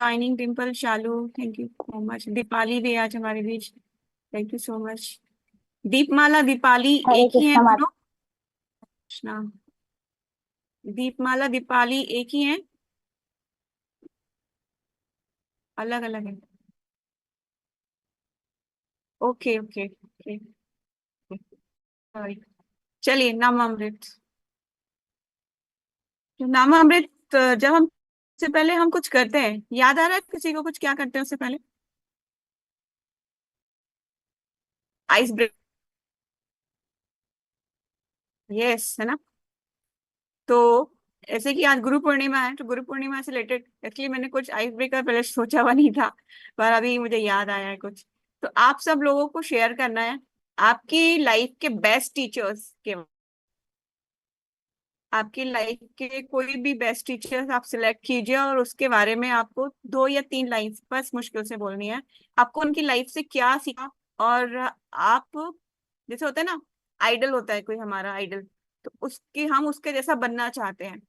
Shining Dimple, Shalu, thank you so much. Deepali भी आज हमारे बीच, थैंक यू सो मच। दीपमाला, दीपाली हरे एक ही हैं कृष्णा माता। दोनों? कृष्णा। दीपमाला, दीपाली एक ही हैं? अलग अलग है? Okay okay okay. सॉरी। चलिए, नामामृत। तो नामामृत, जब हम से पहले हम कुछ करते हैं, याद आ रहा है किसी को कुछ क्या करते हैं उससे पहले? Ice break. यस, है ना? तो ऐसे कि आज गुरु पूर्णिमा है, तो गुरु पूर्णिमा से रिलेटेड एक्चुअली मैंने कुछ आइस ब्रेकर पहले सोचा हुआ नहीं था, पर अभी मुझे याद आया है कुछ। तो आप सब लोगों को शेयर करना है आपकी लाइफ के बेस्ट टीचर्स के। आपकी लाइफ के कोई भी बेस्ट टीचर्स आप सिलेक्ट कीजिए, और उसके बारे में आपको 2 या 3 लाइन बस मुश्किल से बोलनी है। आपको उनकी लाइफ से क्या सीखा, और आप, जैसे होता है ना, आइडल होता है कोई हमारा आइडल, तो उसकी हम उसके जैसा बनना चाहते हैं।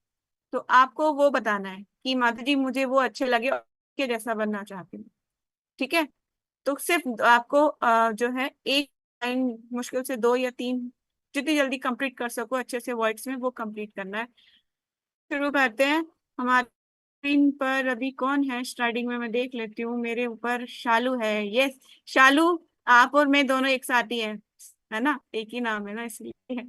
तो आपको वो बताना है कि माता जी मुझे वो अच्छे लगे और उसके जैसा बनना चाहती हूँ। ठीक है? तो सिर्फ आपको जो है एक लाइन, मुश्किल से 2 या 3, जितनी जल्दी कंप्लीट कर सको अच्छे से वर्ड्स में, वो कंप्लीट करना है। शुरू करते हैं। हमारे स्क्रीन पर अभी कौन है? स्टार्टिंग में मैं देख लेती हूँ, मेरे ऊपर शालू है। यस, शालू, आप और मैं दोनों एक साथ ही हैं, है ना? एक ही नाम है ना, इसलिए।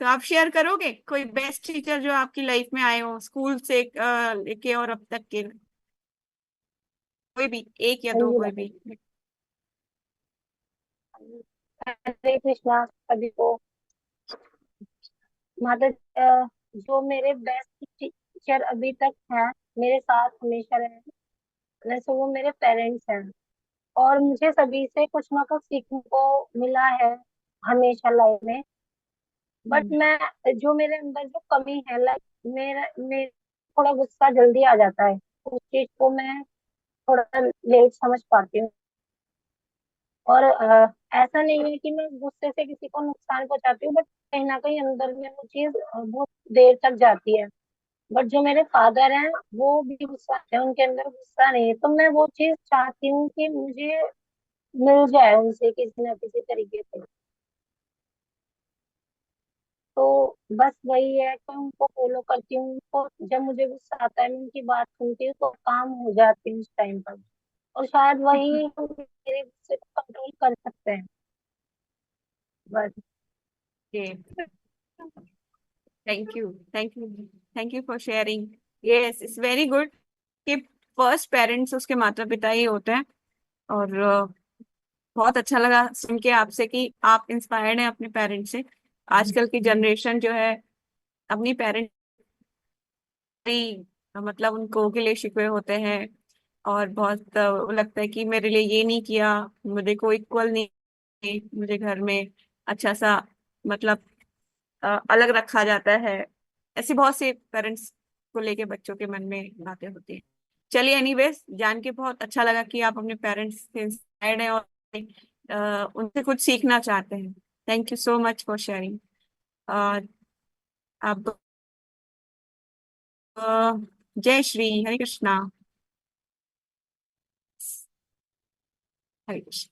तो आप शेयर करोगे कोई बेस्ट टीचर जो आपकी लाइफ में आए हो, स्कूल से लेके और अब तक के? कोई भी, एक या हाँ दो, जी कोई माता भी। जी। हरे कृष्णा सभी को। माता जी, जो मेरे बेस्ट टीचर अभी तक हैं, मेरे साथ हमेशा रहे, वैसे वो मेरे पेरेंट्स हैं। और मुझे सभी से कुछ ना कुछ सीखने को मिला है हमेशा लाइफ में। बट हम्म। मैं, जो मेरे अंदर जो कमी है, लाइक मेरे थोड़ा गुस्सा जल्दी आ जाता है। उस चीज को मैं थोड़ा लेट समझ पाती हूँ। और ऐसा नहीं है कि मैं गुस्से से किसी को नुकसान पहुंचाती हूँ, बट कहीं ना कहीं अंदर में वो चीज बहुत देर तक जाती है। बट जो मेरे फादर हैं, वो भी गुस्सा है, उनके अंदर गुस्सा नहीं है, तो मैं वो चीज चाहती हूँ कि मुझे मिल जाए उनसे किसी ना किसी तरीके से। तो बस वही है कि उनको फॉलो करती हूँ, उनको जब मुझे गुस्सा आता है, मैं उनकी बात सुनती हूँ तो काम हो जाती हूँ उस टाइम पर। और शायद वही मेरे गुस्से को कंट्रोल कर सकते हैं। बस। Thank you, thank you, thank you for sharing. Yes, it's very good कि फर्स्ट पेरेंट्स उसके माता पिता ही होते हैं। और बहुत अच्छा लगा सुन के आपसे कि आप इंस्पायर्ड हैं अपने पेरेंट्स से। आजकल की जनरेशन जो है, अपनी पेरेंट्स, मतलब उनको गिले शिकवे होते हैं, और बहुत लगता है कि मेरे लिए ये नहीं किया, मुझे को इक्वल नहीं, मुझे घर में अच्छा सा, मतलब अलग रखा जाता है। ऐसे बहुत से पेरेंट्स को लेके बच्चों के मन में बातें होती हैं। चलिए, एनीवेज, जान के बहुत अच्छा लगा कि आप अपने पेरेंट्स से इंस्पायर्ड हैं और उनसे कुछ सीखना चाहते हैं। Thank you so much for sharing. आप जय श्री हरे कृष्णा। हरे कृष्ण।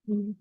हम्म।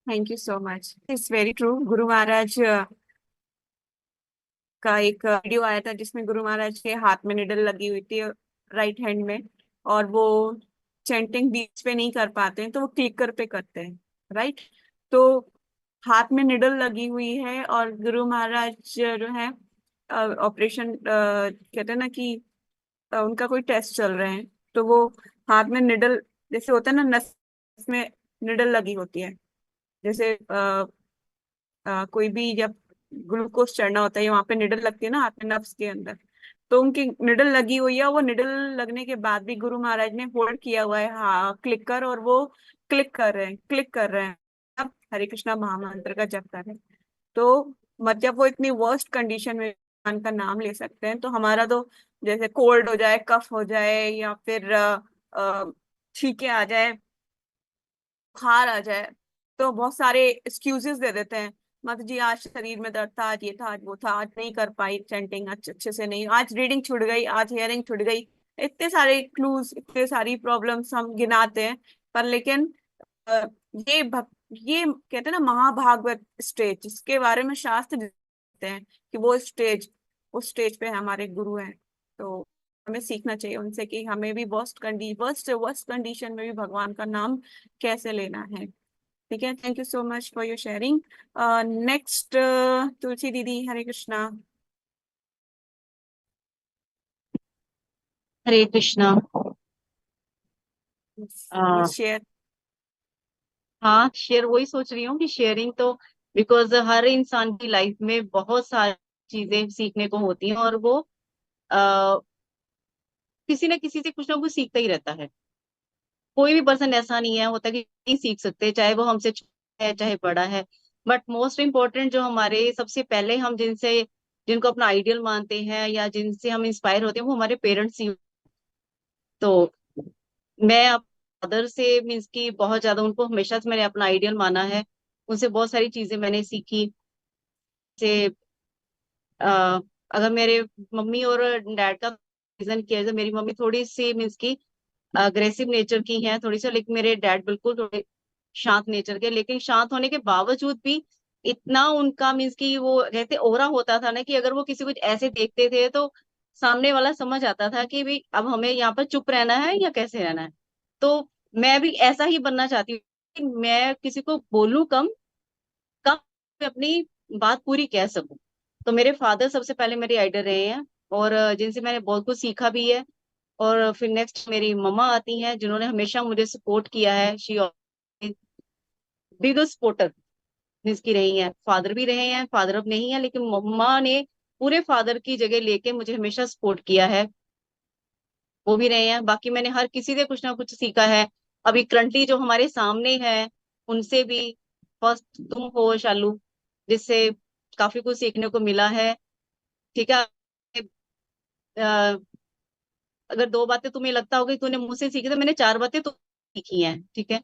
Thank you so much, it's very true. गुरु महाराज का एक वीडियो आया था जिसमें गुरु महाराज के हाथ में निडल लगी हुई थी, राइट हैंड में, और वो चैंटिंग बीच पे नहीं कर पाते हैं तो वो क्लिकर पे करते हैं, राइट। तो हाथ में निडल लगी हुई है और गुरु महाराज जो है ऑपरेशन कहते हैं ना कि उनका कोई टेस्ट चल रहे हैं, तो वो हाथ में निडल, जैसे होता है ना नस में निडल लगी होती है, जैसे कोई भी जब ग्लूकोज चढ़ना होता है वहां पे निडल लगती है ना हाथ में नफ्स के अंदर, तो उनकी निडल लगी हुई है। वो निडल लगने के बाद भी गुरु महाराज ने होल्ड किया हुआ है, हाँ क्लिक कर, और वो क्लिक कर रहे हैं, क्लिक कर रहे हैं, अब हरे कृष्णा महामंत्र का जप कर रहे हैं। तो मतलब वो इतनी वर्स्ट कंडीशन में भगवान का नाम ले सकते हैं। तो हमारा तो जैसे कोल्ड हो जाए, कफ हो जाए, या फिर छींके आ जाए, बुखार आ जाए, तो बहुत सारे एक्सक्यूजेस दे देते हैं। मत जी आज शरीर में दर्द था, आज ये था, आज वो था, आज नहीं कर पाई चैंटिंग अच्छे से, नहीं आज रीडिंग छूट गई, आज हियरिंग छूट गई। इतने सारे क्लूज, इतने सारी प्रॉब्लम्स हम गिनाते हैं। पर लेकिन अ, ये कहते हैं ना महाभागवत स्टेज, जिसके बारे में शास्त्र कहते हैं कि वो स्टेज, उस स्टेज पे हमारे गुरु हैं। तो हमें सीखना चाहिए उनसे कि हमें भी वर्स्ट वर्स्ट कंडीशन में भी भगवान का नाम कैसे लेना है। ठीक है, thank you so much for your sharing. Next, Tulsi दीदी, हरे कृष्णा। हरे कृष्णा। प्लीज आ, शेयर। हाँ, शेयर वही सोच रही हूँ कि शेयरिंग तो बिकॉज हर इंसान की लाइफ में बहुत सारी चीजें सीखने को होती हैं, और वो आ, किसी न किसी से कुछ ना कुछ सीखता ही रहता है। कोई भी पर्सन ऐसा नहीं है होता कि नहीं सीख सकते, चाहे वो हमसे छोटा है चाहे बड़ा है। बट मोस्ट इम्पोर्टेंट जो हमारे सबसे पहले हम जिनसे जिनको अपना आइडियल मानते हैं या जिनसे हम इंस्पायर होते हैं वो हमारे पेरेंट्स ही। तो मैं फादर से मीन्स की बहुत ज्यादा उनको हमेशा से मैंने अपना आइडियल माना है। उनसे बहुत सारी चीजें मैंने सीखी। से अ, अगर मेरे मम्मी और डैड का रीजन किया जाए, मेरी मम्मी थोड़ी सी मीन्स की अग्रेसिव नेचर की है थोड़ी सी, लेकिन मेरे डैड बिल्कुल थोड़े शांत नेचर के। लेकिन शांत होने के बावजूद भी इतना उनका मीन्स की वो कहते ओरा होता था ना कि अगर वो किसी कुछ ऐसे देखते थे तो सामने वाला समझ आता था कि भाई अब हमें यहाँ पर चुप रहना है या कैसे रहना है। तो मैं भी ऐसा ही बनना चाहती हूँ कि मैं किसी को बोलूं कम, कम अपनी बात पूरी कह सकूं। तो मेरे फादर सबसे पहले मेरे आइडल रहे हैं, और जिनसे मैंने बहुत कुछ सीखा भी है। और फिर नेक्स्ट मेरी मम्मा आती हैं जिन्होंने हमेशा मुझे सपोर्ट किया है। शी बिगेस्ट सपोर्टर मीन्स की रही हैं। फादर भी रहे हैं, फादर अब नहीं है, लेकिन मम्मा ने पूरे फादर की जगह लेके मुझे हमेशा सपोर्ट किया है। वो भी रहे हैं। बाकी मैंने हर किसी से कुछ ना कुछ सीखा है। अभी करंटली जो हमारे सामने है उनसे भी, फर्स्ट तुम हो शालू, जिससे काफी कुछ सीखने को मिला है। ठीक है। अ, अगर दो बातें तुम्हें लगता होगा कि तूने मुझसे सीखी, तो मैंने चार बातें तो सीखी हैं। ठीक है।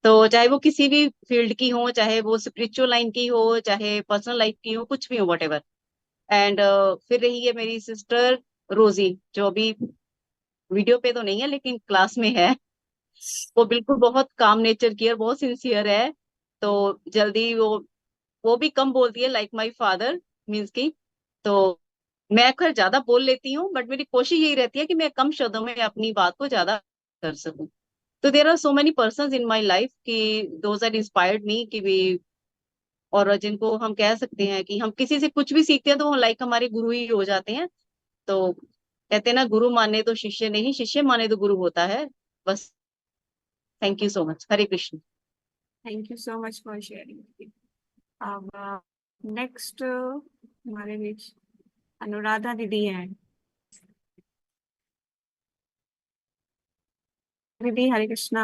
तो चाहे वो किसी भी फील्ड की हो, चाहे वो स्पिरिचुअल लाइन की हो, चाहे पर्सनल लाइफ की हो, कुछ भी हो, वट एवर। एंड फिर रही है मेरी सिस्टर रोजी, जो अभी वीडियो पे तो नहीं है लेकिन क्लास में है। वो बिल्कुल बहुत काम नेचर की है और बहुत सिंसियर है। तो जल्दी वो भी कम बोलती है, लाइक माई फादर मीन्स की। तो मैं खैर ज्यादा बोल लेती हूँ, बट मेरी कोशिश यही रहती है कि मैं कम शब्दों में अपनी बात को ज्यादा कर सकूं। तो there are so many person in my life कि दोज आर इंस्पायर्ड मी कि भी, और जिनको हम कह सकते हैं कि हम किसी से कुछ भी सीखते हैं तो वो लाइक हमारे गुरु ही हो जाते हैं। तो कहते हैं ना, गुरु माने तो शिष्य नहीं, शिष्य माने तो गुरु होता है। बस। Thank you so much. Hare Krishna. Thank you so much for sharing. अब नेक्स्ट हमारे बीच अनुराधा दीदी हैं। दीदी हरे कृष्णा।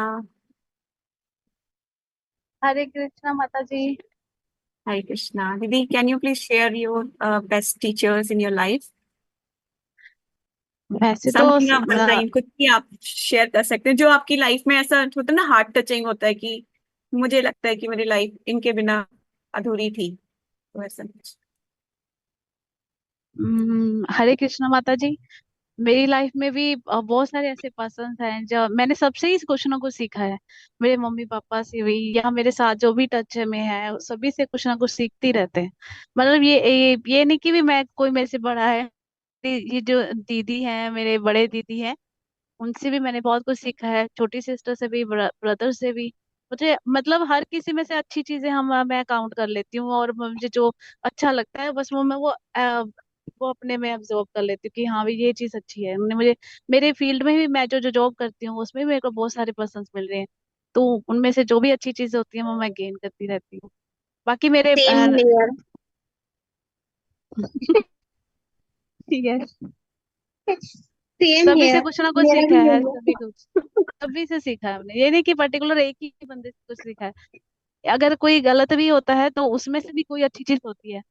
हरे कृष्णा माता जी। हरे कृष्णा दीदी, can you please share your best teachers in your life? वैसे तो समथिंग आप बताइए, कुछ भी आप शेयर कर सकते हैं जो आपकी लाइफ में ऐसा होता है ना, हार्ट टचिंग होता है कि मुझे लगता है कि मेरी लाइफ इनके बिना अधूरी थी, तो ऐसा कुछ। हरे कृष्णा माता जी। मेरी लाइफ में भी बहुत सारे ऐसे पर्सन हैं जो मैंने सबसे ही क्वेश्चनों को सीखा है। मेरे मम्मी पापा से भी या मेरे साथ जो भी टच में है सभी से कुछ ना कुछ सीखते ही रहते हैं। मतलब ये नहीं कि भी मैं कोई मेरे से बड़ा है। ये जो दीदी है मेरे बड़े दीदी है उनसे भी मैंने बहुत कुछ सीखा है, छोटी सिस्टर से भी ब्रदर से भी। मुझे मतलब हर किसी में से अच्छी चीजें हम मैं काउंट कर लेती हूँ और मुझे जो अच्छा लगता है बस वो अपने में ऑब्जर्व कर लेती हूँ कि हाँ भी ये चीज अच्छी है। मुझे मेरे फील्ड में भी मैं जो जो जॉब करती हूँ उसमें भी मेरे को बहुत सारे पर्सन मिल रहे हैं। तो उनमें से जो भी अच्छी चीजें होती हैं वो मैं गेन करती रहती हूँ। बाकी मेरे सेम हियर। ठीक है। सेम सभी से हियर, कुछ ना कुछ मेरा सीखा भी है, यही सभी है। कुछ सभी से सीखा है हमने, ये नहीं कि पर्टिकुलर एक ही बंदे से कुछ सीखा है। अगर कोई गलत भी होता है तो उसमें से भी कोई अच्छी चीज होती है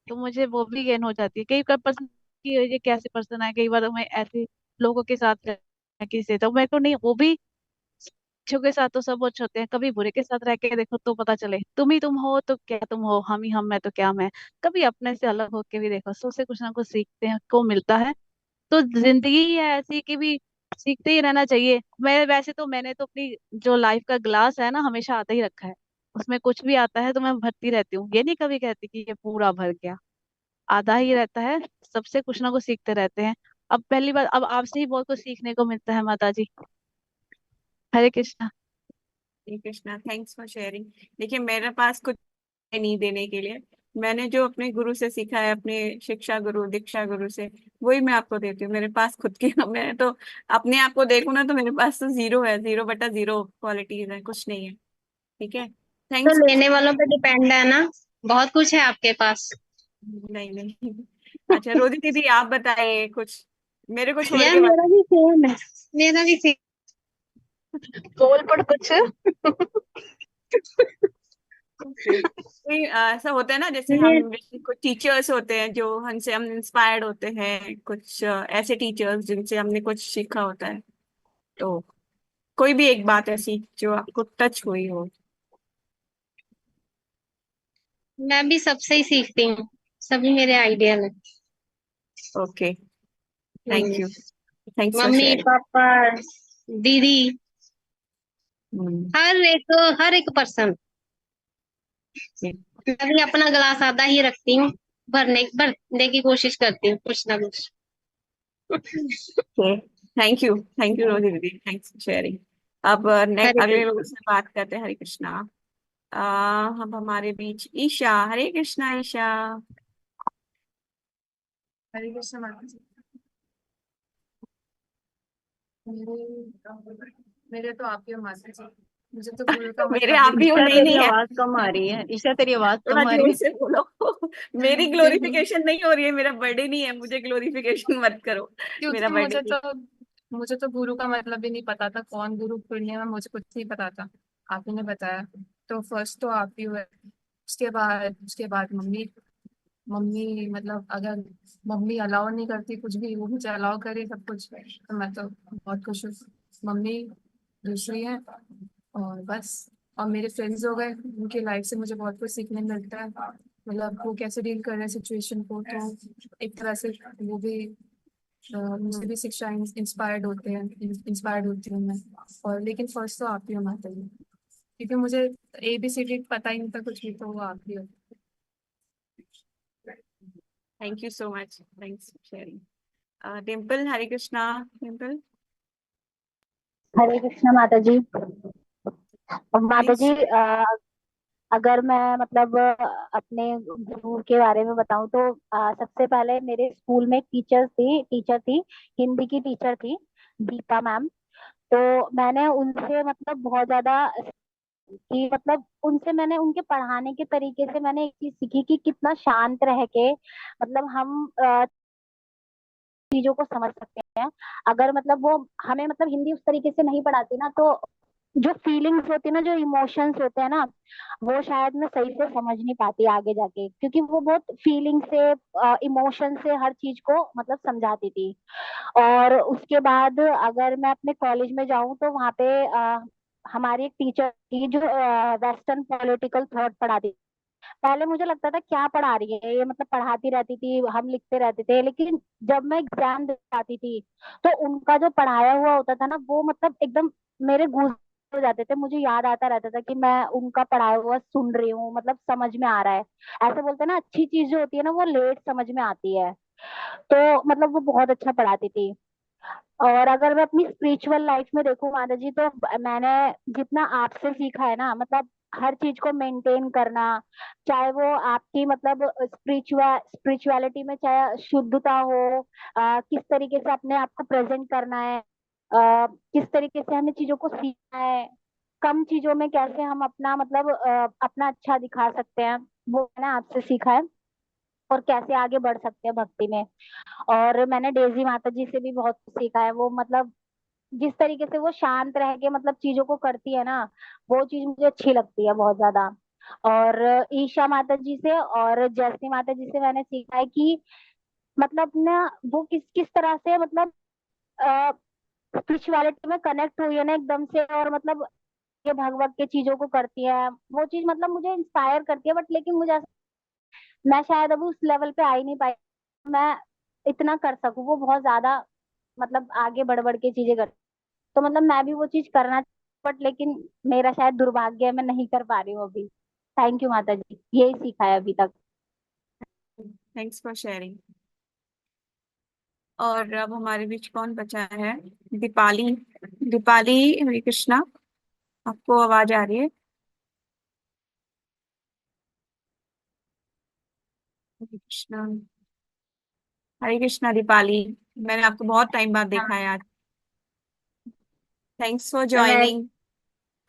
तो मुझे वो भी गेन हो जाती है। कई पर्सन की ये कैसे पर्सन है, कई बार मैं ऐसे लोगों के साथ किसी तो मेरे को नहीं, वो भी अच्छों के साथ तो सब अच्छे होते हैं, कभी बुरे के साथ रह के देखो तो पता चले तुम ही तुम हो तो क्या तुम हो, हम ही हम मैं तो क्या मैं। कभी अपने से अलग होके भी देखो, सो से कुछ ना कुछ सीखते हैं को मिलता है। तो जिंदगी ही है ऐसी कि भी सीखते ही रहना चाहिए। मैंने तो अपनी जो लाइफ का ग्लास है ना हमेशा आता ही रखा है। उसमें कुछ भी आता है तो मैं भरती रहती हूँ, ये नहीं कभी कहती कि ये पूरा भर गया, आधा ही रहता है। सबसे कुछ ना कुछ सीखते रहते हैं। अब पहली बार अब आपसे ही बहुत कुछ सीखने को मिलता है माता जी। हरे Krishna. Hare Krishna, thanks for sharing. देखिए, मेरे पास कुछ नहीं देने के लिए। मैंने जो अपने गुरु से सीखा है, अपने शिक्षा गुरु दीक्षा गुरु से, वही मैं आपको देती हूँ। मेरे पास खुद की मैं तो अपने आप को देखूँ ना तो मेरे पास तो जीरो है, 0/0 क्वालिटीज है, कुछ नहीं है। ठीक है, तो थैंक्स। लेने वालों पे डिपेंड है ना, बहुत कुछ है आपके पास। नहीं नहीं। अच्छा रोजी दीदी, आप बताइए कुछ मेरे को छोड़ यार के मेरा बात। भी सेम है, मेरा भी सेम। बोल पड़ कुछ। फिर कोई ऐसा होता है ना, जैसे हम ये कुछ टीचर्स होते हैं जो हमसे हम इंस्पायर्ड होते हैं, कुछ ऐसे टीचर्स जिनसे हमने कुछ सीखा होता है। तो कोई भी एक बात ऐसी जो आपको टच हुई हो। मैं भी सबसे ही सीखती हूँ, सभी मेरे आइडियल है। Okay, thank hmm, you, thanks for mummy sharing. पापा दीदी, हर एक पर्सन। मैं भी अपना गिलास आधा ही रखती हूँ, भरने की कोशिश करती हूँ कुछ ना कुछ। थैंक यू रोजी दीदी, थैंक्स फॉर शेयरिंग। अब हरे अगले कृष्ण। लोगों से बात करते हैं। हरे कृष्णा। अब हमारे बीच ईशा। हरे कृष्णा ईशा। हरे कृष्ण माता जी। मेरे मेरे तो आप ही हो माता जी। मुझे तो गुरु का मेरे मतलब भी आप नहीं भी हो, ईशा नहीं पता। तेरी नहीं है। आवाज कम आ रही है, ईशा तेरी आवाज थोड़ा कम आ रही जोर है। से बोलो। मेरी ग्लोरिफिकेशन नहीं हो रही है, मेरा बर्थडे नहीं है, मुझे ग्लोरिफिकेशन मत करो। मेरा क्योंकि बर्थडे नहीं। मुझे तो गुरु का मतलब भी नहीं पता था, कौन गुरु पूर्णिमा मुझे कुछ नहीं पता था। आप ही ने बताया। तो फर्स्ट तो आप ही हुए। उसके बाद मम्मी। मम्मी मतलब अगर मम्मी अलाउ नहीं करती कुछ भी, वो मुझे अलाउ करे सब कुछ, तो मैं तो बहुत खुश हूँ। मम्मी दूसरी है। और बस। और मेरे फ्रेंड्स हो गए, उनकी लाइफ से मुझे बहुत कुछ सीखने मिलता है। मतलब वो कैसे डील कर रहे हैं सिचुएशन को, तो एक तरह से वो भी मुझसे भी शिक्षा इंस्पायर्ड होते हैं, इंस्पायर्ड होती हूँ मैं। और लेकिन फर्स्ट तो आप ही हो माता जी। क्योंकि मुझे ABCD पता ही नहीं था कुछ भी, तो वो आप ही हो। Thank you so much, thanks for sharing. Dimple. Hare Krishna Dimple, Hare Krishna माता जी। और माता प्लीज। जी अगर मैं मतलब अपने गुरु के बारे में बताऊं तो सबसे पहले मेरे स्कूल में एक टीचर थी, हिंदी की टीचर थी, दीपा मैम। तो मैंने उनसे मतलब बहुत ज्यादा कि मतलब उनसे मैंने उनके पढ़ाने के तरीके से मैंने एक चीज सीखी कि कितना शांत रह के मतलब हम चीजों को समझ सकते हैं। अगर मतलब वो हमें मतलब हिंदी उस तरीके से नहीं पढ़ाती ना, तो जो फीलिंग्स होती है ना, जो इमोशंस होते हैं ना, वो शायद मैं सही से समझ नहीं पाती आगे जाके, क्योंकि वो बहुत फीलिंग से इमोशन से हर चीज को मतलब समझाती थी। और उसके बाद अगर मैं अपने कॉलेज में जाऊं तो वहाँ पे हमारी एक टीचर थी जो वेस्टर्न पॉलिटिकल थॉट पढ़ाती थी। पहले मुझे लगता था क्या पढ़ा रही है ये, मतलब पढ़ाती रहती थी, हम लिखते रहते थे, लेकिन जब मैं एग्जाम दे आती थी तो उनका जो पढ़ाया हुआ होता था ना, वो मतलब एकदम मेरे गूंज हो जाते थे। मुझे याद आता रहता था कि मैं उनका पढ़ाया हुआ सुन रही हूँ, मतलब समझ में आ रहा है। ऐसे बोलते हैं ना, अच्छी चीज जो होती है ना वो लेट समझ में आती है। तो मतलब वो बहुत अच्छा पढ़ाती थी। और अगर मैं अपनी स्पिरिचुअल लाइफ में देखूं माता जी, तो मैंने जितना आपसे सीखा है ना, मतलब हर चीज को मेंटेन करना, चाहे वो आपकी मतलब स्पिरिचुअलिटी में चाहे शुद्धता हो, किस तरीके से अपने आप को प्रेजेंट करना है, किस तरीके से हमें चीजों को सीखना है, कम चीजों में कैसे हम अपना मतलब अपना अच्छा दिखा सकते हैं, वो मैंने आपसे सीखा है। और कैसे आगे बढ़ सकते हैं भक्ति में। और मैंने डेजी माता जी से भी बहुत कुछ सीखा है। वो मतलब जिस तरीके से वो शांत रह के मतलब चीजों को करती है ना, वो चीज मुझे अच्छी लगती है बहुत ज्यादा। और ईशा माता जी से और जयश्री माता जी से मैंने सीखा है कि मतलब ना वो किस किस तरह से मतलब स्पिरिचुअलिटी में कनेक्ट हुई है ना एकदम से, और मतलब ये भगवत के चीजों को करती है। वो चीज मतलब मुझे इंस्पायर करती है, बट लेकिन मुझे मैं शायद अब उस लेवल पे आ ही नहीं पाई, मैं इतना कर सकूं। वो बहुत ज्यादा मतलब आगे बढ़ बढ़ के चीजें कर, तो मतलब मैं भी वो चीज करना, बट लेकिन मेरा शायद दुर्भाग्य है, मैं नहीं कर पा रही हूँ अभी। थैंक यू माता जी, यही सीखा है अभी तक। Thanks for sharing. और अब हमारे बीच कौन बचा है? दीपाली। दीपाली, हरे कृष्णा, आपको आवाज आ रही है? हरे कृष्णा। हरे कृष्णा दीपाली, मैंने आपको बहुत टाइम बाद देखा है आज। थैंक्स फॉर मैं ज्वाइनिंग।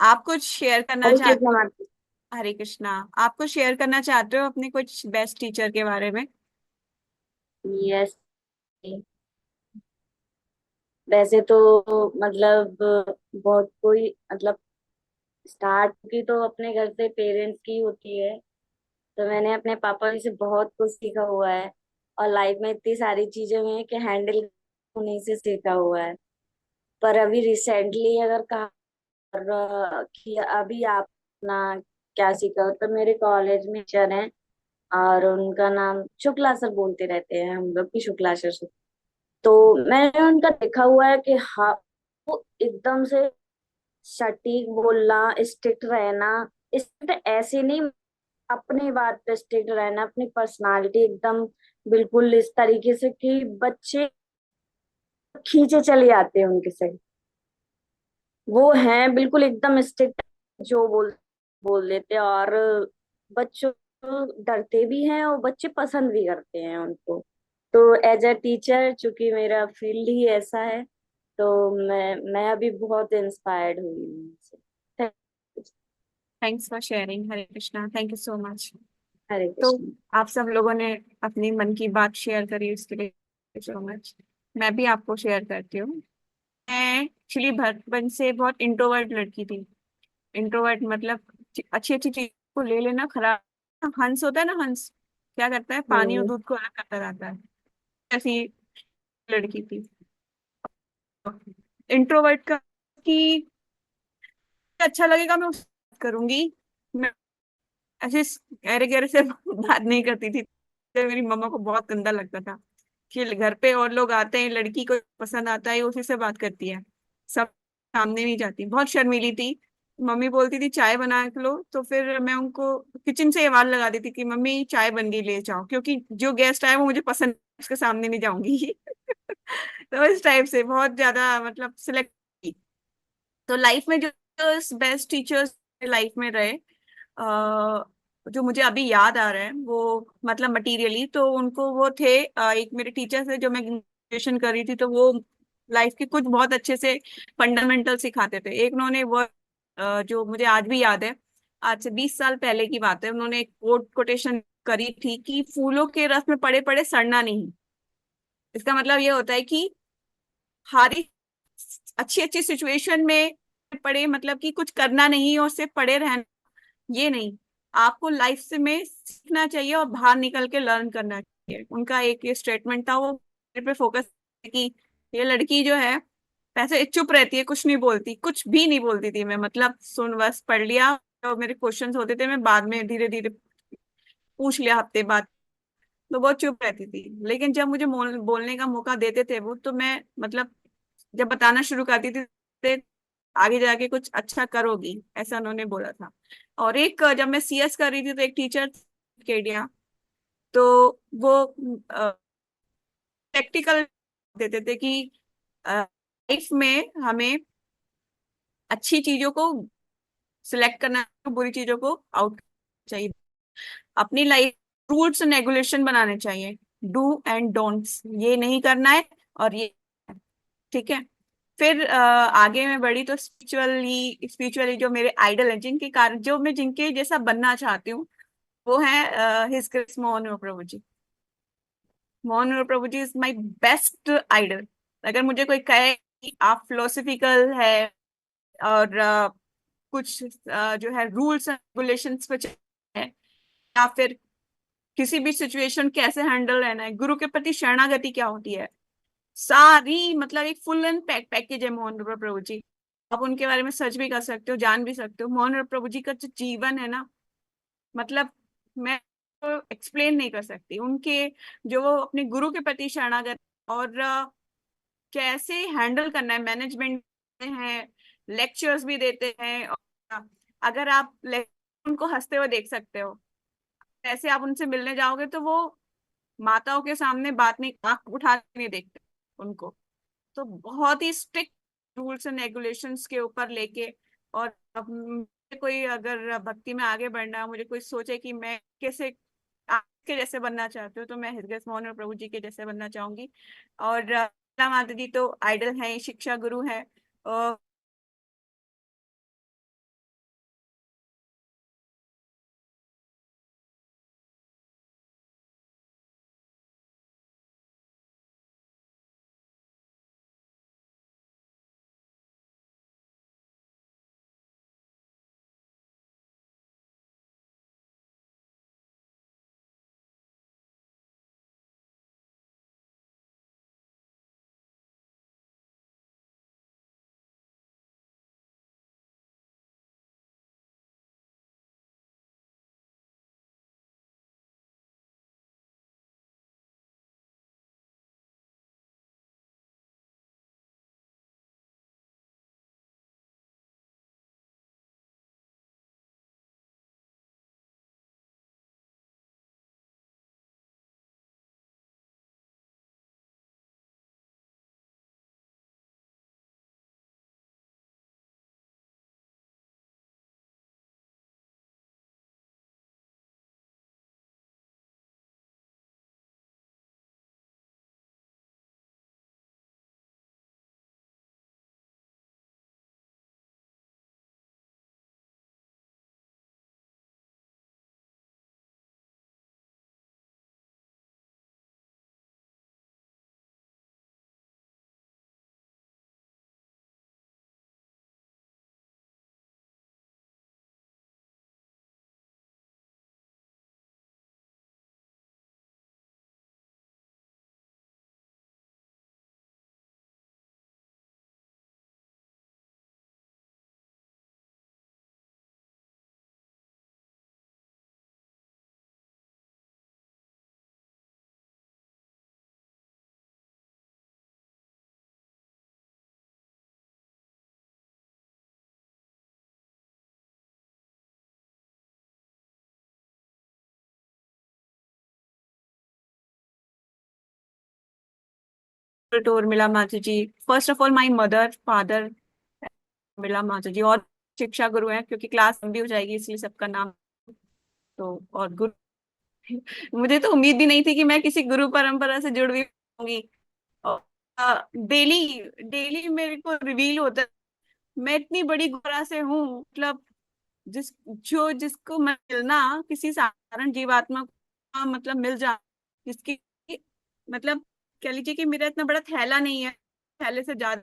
आप कुछ शेयर करना हरे चाहते? कृष्ण माता। हरे कृष्णा। आप कुछ शेयर करना चाहते हो अपने कुछ बेस्ट टीचर के बारे में? यस। वैसे तो मतलब बहुत कोई मतलब स्टार्ट की तो अपने घर से पेरेंट्स की होती है। तो मैंने अपने पापा जी से बहुत कुछ सीखा हुआ है। और लाइफ में इतनी सारी चीजें हुई हैं कि हैंडल उन्हीं से सीखा हुआ है। पर अभी रिसेंटली अगर कहा कि अभी आप अपना क्या सीखा हो, तो मेरे कॉलेज में टीचर हैं और उनका नाम शुक्ला सर बोलते रहते हैं हम लोग की, शुक्ला सर। तो मैंने उनका देखा हुआ है कि हाँ, वो एकदम से सटीक बोलना, स्ट्रिक्ट रहना। स्ट्रिक्ट ऐसे नहीं, अपनी बात पे स्ट्रिक्ट रहना, अपनी पर्सनालिटी एकदम बिल्कुल इस तरीके से कि बच्चे खींचे चले आते हैं उनके से। वो हैं बिल्कुल एकदम स्ट्रिक्ट, जो बोल देते हैं। और बच्चों डरते भी हैं और बच्चे पसंद भी करते हैं उनको। तो एज अ टीचर, चूंकि मेरा फील्ड ही ऐसा है, तो मैं अभी बहुत इंस्पायर्ड हुई हूँ उनसे। Thanks for sharing Hare Krishna, thank you so much. Hare तो कृष्ण। आप सब लोगों ने अपनी मन की बात शेयर करी, उसके लिए सो मच। मैं भी आपको शेयर करती हूँ। मैं एक्चुअली बचपन से बहुत इंट्रोवर्ट लड़की थी। इंट्रोवर्ट मतलब अच्छी अच्छी चीज को ले लेना खराब। हंस होता है ना, हंस क्या करता है, पानी और हम्म। दूध को अलग करता रहता है। ऐसी लड़की थी इंट्रोवर्ट का, कि अच्छा लगेगा मैं उससे बात करूंगी। मैं ऐसे गहरे गहरे से बात नहीं करती थी, तो मेरी मम्मा को बहुत गंदा लगता था कि घर पे और लोग आते हैं, लड़की को पसंद आता है उसी से बात करती है, सब सामने नहीं जाती। बहुत शर्मीली थी। मम्मी बोलती थी चाय बना के लो, तो फिर मैं उनको किचन से आवाज लगा देती थी, मम्मी चाय बन गई ले जाओ, क्योंकि जो गेस्ट आए वो मुझे पसंद है, उसके सामने नहीं जाऊंगी। तो इस टाइप से बहुत ज्यादा मतलब सिलेक्ट। तो लाइफ में जो बेस्ट टीचर्स लाइफ में रहे, जो मुझे अभी याद आ रहे हैं, वो मतलब मटेरियली तो उनको वो थे, एक मेरे टीचर थे जो मैं ग्रेजुएशन कर रही थी, तो वो लाइफ के कुछ बहुत अच्छे से फंडामेंटल सिखाते थे। एक उन्होंने वो जो मुझे आज भी याद है, आज से 20 साल पहले की बात है, उन्होंने एक कोटेशन करी थी कि फूलों के रस में पड़े पड़े सड़ना नहीं। इसका मतलब ये होता है कि हारी अच्छी अच्छी सिचुएशन में पड़े, मतलब कि कुछ करना नहीं और सिर्फ पड़े रहना, ये नहीं। आपको लाइफ से में सीखना चाहिए और बाहर निकल के लर्न करना चाहिए। उनका एक ये स्टेटमेंट था, वो मेरे पे फोकस कि ये लड़की जो है पैसे चुप रहती है, कुछ नहीं बोलती, कुछ भी नहीं बोलती थी मैं, मतलब सुन बस पढ़ लिया, और मेरे क्वेश्चंस होते थे मैं बाद में धीरे धीरे पूछ लिया हफ्ते बाद, तो बहुत चुप रहती थी। लेकिन जब मुझे बोलने का मौका देते थे वो, तो मैं मतलब जब बताना शुरू करती थी तो आगे जाके कुछ अच्छा करोगी, ऐसा उन्होंने बोला था। और एक जब मैं सीएस कर रही थी तो एक टीचर केडिया, तो वो प्रैक्टिकल देते थे कि लाइफ में हमें अच्छी चीजों को सिलेक्ट करना है, बुरी चीजों को आउट चाहिए। अपनी लाइफ रूल्स एंड रेगुलेशन बनाने चाहिए, डू एंड डोंट्स, ये नहीं करना है और ये, ठीक है। फिर आगे मैं बढ़ी तो स्पिरिचुअली स्पिरिचुअली जो मेरे आइडल हैं, जिनके कारण जो मैं जिनके जैसा बनना चाहती हूँ, वो है his grace Mohan Prabhu ji. Mohan Prabhu ji is my best idol. अगर मुझे कोई कहे कि आप फिलोसफिकल है और कुछ जो है रूल्स एंड रेगुलेशंस पे है, या फिर किसी भी सिचुएशन कैसे हैंडल रहना है, गुरु के प्रति शरणागति क्या होती है, सारी मतलब एक फुल एंड पैकेज है मोहन प्रभु जी। आप उनके बारे में सर्च भी कर सकते हो, जान भी सकते हो। मोहन प्रभु जी का जो जीवन है ना, मतलब मैं एक्सप्लेन नहीं कर सकती उनके, जो वो अपने गुरु के प्रति शरणागत और कैसे हैंडल करना है, मैनेजमेंट है, लेक्चर्स भी देते हैं। और अगर आप उनको हंसते हुए देख सकते हो, ऐसे आप उनसे मिलने जाओगे तो वो माताओं के सामने बात नहीं, आंख उठा के नहीं देखते उनको। तो बहुत ही स्ट्रिक्ट रूल्स एंड रेगुलेशंस के ऊपर लेके। और अब मुझे कोई अगर भक्ति में आगे बढ़ना है, मुझे कोई सोचे कि मैं कैसे आपके जैसे बनना चाहती हूँ, तो मैं हृदय मोहन और प्रभु जी के जैसे बनना चाहूंगी। और माता जी तो आइडल हैं, शिक्षा गुरु है। और टूर मिला माता जी, first of all my mother father मिला माता जी, और शिक्षा गुरु हैं, क्योंकि क्लास लंबी हो जाएगी इसलिए सबका नाम। तो और गुरु मुझे तो उम्मीद भी नहीं थी कि मैं किसी गुरु परंपरा से जुड़ भी पाऊंगी। और डेली डेली मेरे को रिवील होता है मैं इतनी बड़ी गोरा से हूँ, मतलब जिसको मैं मिलना, किसी साधारण जीवात्मा को मतलब मिल जा, जिसकी मतलब कह लीजिए कि मेरा इतना बड़ा थैला नहीं है, थैले से ज्यादा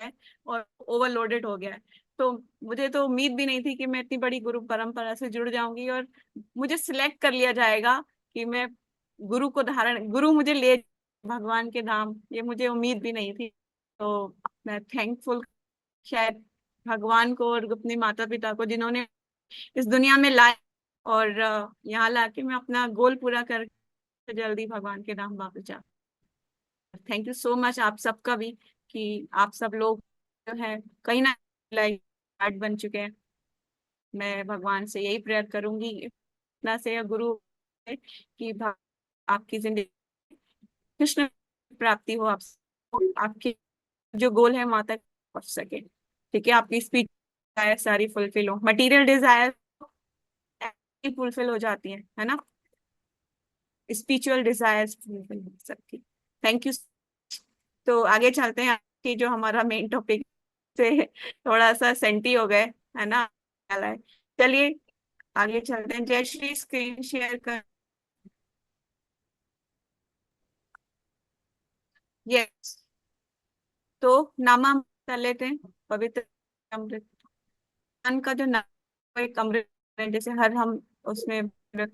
है और ओवरलोडेड हो गया है। तो मुझे तो उम्मीद भी नहीं थी कि मैं इतनी बड़ी गुरु परंपरा से जुड़ जाऊंगी और मुझे सिलेक्ट कर लिया जाएगा कि मैं गुरु मुझे ले भगवान के धाम, ये मुझे उम्मीद भी नहीं थी। तो मैं थैंकफुल शायद भगवान को और अपने माता पिता को, जिन्होंने इस दुनिया में लाए, और यहाँ लाके मैं अपना गोल पूरा कर जल्दी भगवान के धाम वापस जा। थैंक यू सो मच आप सबका भी, कि आप सब लोग जो है कहीं ना लाइक पार्ट बन चुके हैं। मैं भगवान से यही प्रेयर करूंगी इतना से गुरु कि आपकी जिंदगी कृष्ण प्राप्ति हो, आप आपके जो गोल है वहां तक पहुंच सके। ठीक है, आपकी स्पीच सारी फुलफिल हो, मटेरियल डिजायर फुलफिल हो जाती है ना, स्पिरिचुअल डिजायर्स फुलफिल हो सकती। Thank you. तो आगे चलते हैं कि जो हमारा मेन टॉपिक से थोड़ा सा सेंटी हो गए, है ना। चलिए आगे चलते हैं। जय श्री, स्क्रीन शेयर कर। यस, तो नामा कर लेते हैं। पवित्र अमृत का जो नाम एक अमृत है, जैसे हर हम उसमें जिक्र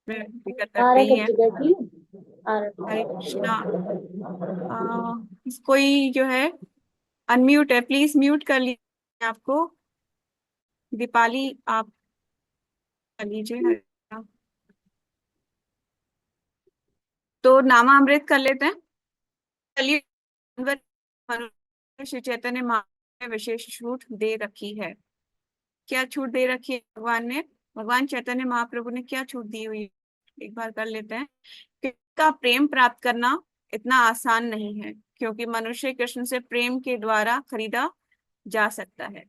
करते आरती ही हैं। कच्ची बैठी हरे कृष्णा। आरती। कोई जो है अनम्यूट है, प्लीज म्यूट कर लीजिए आपको। दीपाली आप कर लीजिए। तो नामामृत कर लेते हैं। चलिए, श्री चैतन्य महाप्रभु ने विशेष छूट दे रखी है। क्या छूट दे रखी है भगवान ने? भगवान चैतन्य महाप्रभु ने क्या छूट दी हुई है? एक बार कर लेते हैं। कृष्ण का प्रेम प्राप्त करना इतना आसान नहीं है, क्योंकि मनुष्य कृष्ण से प्रेम के द्वारा खरीदा जा सकता है।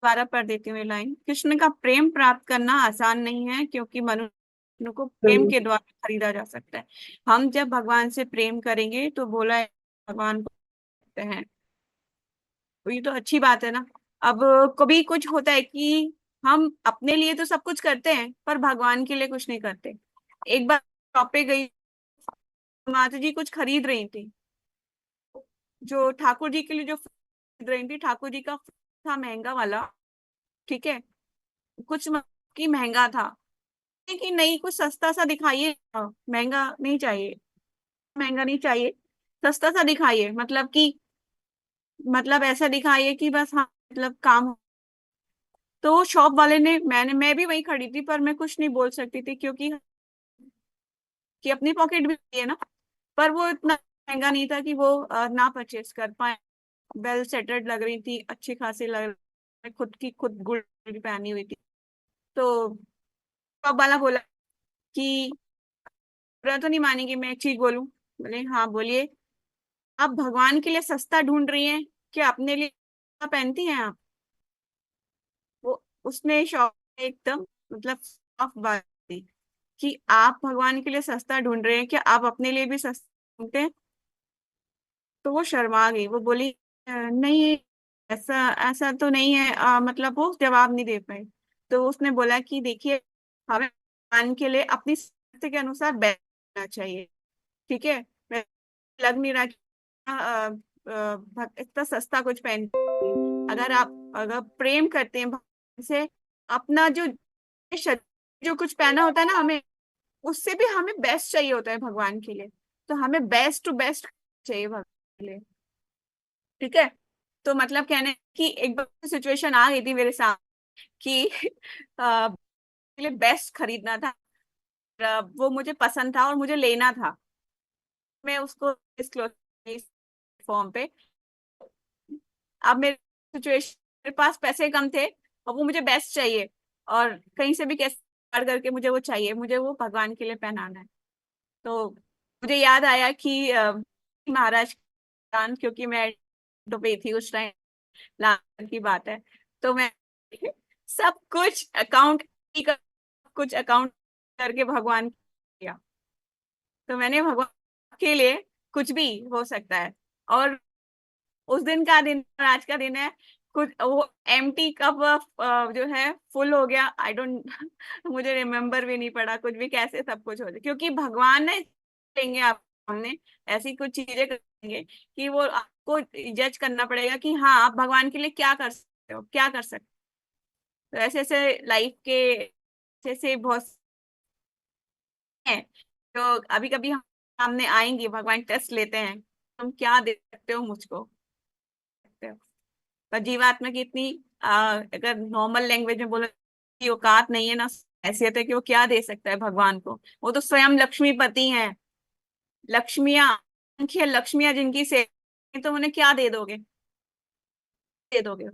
दोबारा पढ़ देती हूँ लाइन। कृष्ण का प्रेम प्राप्त करना आसान नहीं है, क्योंकि मनुष्य को प्रेम के द्वारा खरीदा जा सकता है। हम जब भगवान से प्रेम करेंगे तो बोला है भगवान को सकते हैं, तो ये तो अच्छी बात है ना। अब कभी कुछ होता है कि हम अपने लिए तो सब कुछ करते हैं पर भगवान के लिए कुछ नहीं करते। एक बार शॉप पे गई, माता जी कुछ खरीद रही थी, जो ठाकुर जी के लिए जो खरीद रही थी, ठाकुर जी का था महंगा वाला, ठीक है, कुछ की महंगा था कि नहीं, कुछ सस्ता सा दिखाइए। महंगा नहीं चाहिए, महंगा नहीं चाहिए, सस्ता सा दिखाइए, मतलब कि मतलब ऐसा दिखाइए कि बस हाँ मतलब काम हो। तो शॉप वाले ने, मैं भी वही खड़ी थी पर मैं कुछ नहीं बोल सकती थी, क्योंकि कि अपनी पॉकेट भी है ना। पर वो इतना महंगा नहीं था कि वो ना परचेस कर पाए। वेल सेटल्ड लग रही थी, अच्छी खासी लग रही, खुद की खुद गुड़ भी पहनी हुई थी। तो शॉप वाला बोला कि बुरा तो नहीं मानेंगे मैं एक चीज बोलूं? बोले हाँ बोलिए। आप भगवान के लिए सस्ता ढूंढ रही हैं कि अपने लिए पहनती हैं आप? वो उसने शॉप एकदम मतलब साफ बात थी कि आप भगवान के लिए सस्ता ढूंढ रहे हैं, कि आप अपने लिए भी सस्ता ढूंढते हैं? तो वो शर्मा गई, वो बोली नहीं, ऐसा ऐसा तो नहीं है। मतलब वो जवाब नहीं दे पाई। तो उसने बोला कि देखिए, हमें भगवान के लिए अपनी समझ के अनुसार बैठना चाहिए। ठीक है, मैं लग नहीं रहा कि इतना सस्ता कुछ पहन। अगर आप अगर प्रेम करते हैं भगवान से, अपना जो शरीर जो कुछ पहना होता है ना, हमें उससे भी हमें बेस्ट चाहिए होता है भगवान के लिए। तो हमें बेस्ट टू बेस्ट चाहिए भगवान के लिए। ठीक है, तो मतलब कहने कि एक बार सिचुएशन आ गई थी मेरे साथ कि मेरे लिए बेस्ट खरीदना था। वो मुझे पसंद था और मुझे लेना था। मैं उसको डिस्क्लोज फॉर्म पे, अब मेरे सिचुएशन, मेरे पास पैसे कम थे और वो मुझे बेस्ट चाहिए, और कहीं से भी कैसे कर करके मुझे वो चाहिए, मुझे वो भगवान के लिए पहनाना है। तो मुझे याद आया कि महाराज दान, क्योंकि मैं तो पे थी उस टाइम, लास्ट की बात है। तो मैं सब कुछ अकाउंट कुछ अकाउंट करके भगवान किया। तो मैंने भगवान के लिए कुछ भी हो सकता है। और उस दिन का दिन और आज का दिन है, कुछ वो एम्प्टी कप जो है फुल हो गया, आई डोंट मुझे रिमेम्बर भी नहीं पड़ा कुछ भी कैसे सब कुछ हो जाए, क्योंकि भगवान ने देंगे आप सामने ऐसी कुछ चीजें करेंगे कि वो आपको जज करना पड़ेगा कि हाँ आप भगवान के लिए क्या कर सकते हो, क्या कर सकते हो। तो ऐसे ऐसे लाइफ के ऐसे ऐसे बहुत हैं तो अभी कभी हम सामने आएंगे, भगवान टेस्ट लेते हैं, तुम क्या दे सकते हो मुझको। पर जीवात्मा की इतनी अगर नॉर्मल लैंग्वेज में बोले की औकात नहीं है ना हैसियत है कि वो क्या दे सकता है भगवान को। वो तो स्वयं लक्ष्मीपति हैं। लक्ष्मियां, असंख्य लक्ष्मियां जिनकी से, तो उन्हें क्या दे दोगे, दे दोगे।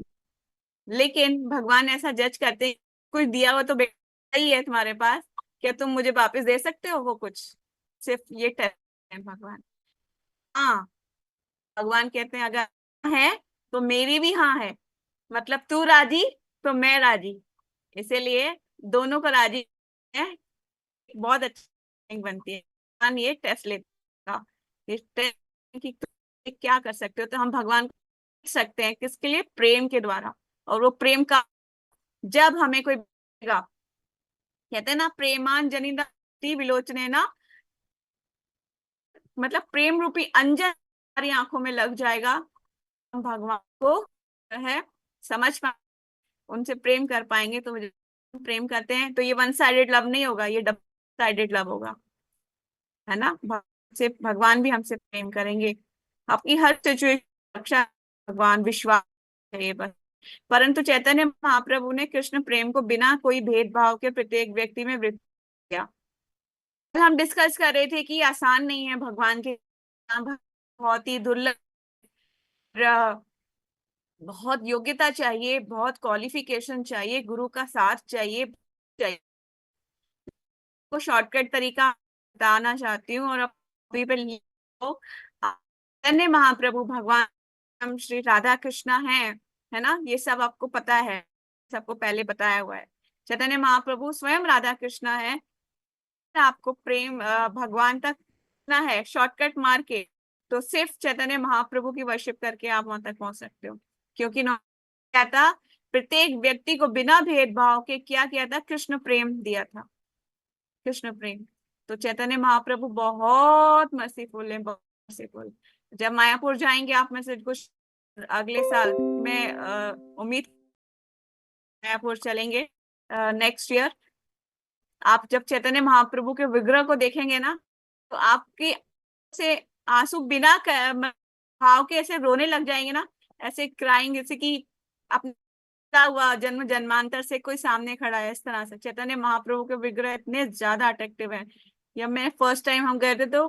लेकिन भगवान ऐसा जज करते हैं, कुछ दिया हुआ तो बेटा ही है तुम्हारे पास, क्या तुम मुझे वापस दे सकते हो वो कुछ। सिर्फ ये टेस्ट है भगवान। हाँ, भगवान कहते हैं अगर है तो मेरी भी हाँ है, मतलब तू राजी तो मैं राजी, इसीलिए दोनों को राजी है। बहुत अच्छी बनती है। भगवान ये टेस्ट लेता, इस टेस्ट की तुम क्या कर सकते हो, तो हम भगवान को देख सकते हैं किसके लिए, प्रेम के द्वारा। और वो प्रेम का जब हमें कोई बोलेगा, कहते हैं ना प्रेमांजनी विलोचने ना, मतलब प्रेम रूपी अंजन हमारी आंखों में लग जाएगा, हम भगवान को जो है समझ पा, उनसे प्रेम कर पाएंगे। तो मुझे प्रेम करते हैं तो ये वन साइडेड लव नहीं होगा, ये डबल साइडेड लव होगा, है ना। से भगवान भी हमसे प्रेम करेंगे, आपकी हर सिचुएशन रक्षा, भगवान विश्वास चाहिए बस। परंतु चैतन्य महाप्रभु ने कृष्ण प्रेम को बिना कोई भेदभाव के प्रत्येक व्यक्ति में वृत्ति किया। हम डिस्कस कर रहे थे कि आसान नहीं है भगवान के नाम, बहुत ही दुर्लभ, बहुत योग्यता चाहिए, बहुत क्वालिफिकेशन चाहिए, गुरु का साथ चाहिए। को शॉर्टकट तरीका बताना चाहती हूँ, और अभी पे लिखो, चैतन्य महाप्रभु भगवान हम श्री राधा कृष्णा है ना, ये सब आपको पता है, सबको पहले बताया हुआ है। चैतन्य महाप्रभु स्वयं राधा कृष्णा है। आपको प्रेम भगवान तक ना है शॉर्टकट मार के, तो सिर्फ चैतन्य महाप्रभु की वर्शिप करके आप वहां तक पहुंच सकते हो। क्योंकि क्या था, प्रत्येक व्यक्ति को बिना भेदभाव के क्या किया था, कृष्ण प्रेम दिया था, कृष्ण प्रेम। तो चैतन्य महाप्रभु बहुत मर्सीफुल है, बहुत मर्सीफुल। जब मायापुर जाएंगे आप में से कुछ अगले साल में, उम्मीद मायापुर चलेंगे नेक्स्ट ईयर, आप जब चैतन्य महाप्रभु के विग्रह को देखेंगे ना, तो आपके से आंसू बिना भाव के ऐसे रोने लग जाएंगे ना, ऐसे क्राइंग, जैसे कि अपना हुआ जन्म जन्मांतर से कोई सामने खड़ा है, इस तरह से चैतन्य महाप्रभु के विग्रह इतने ज्यादा अट्रैक्टिव है। जब मैं फर्स्ट टाइम हम गए थे तो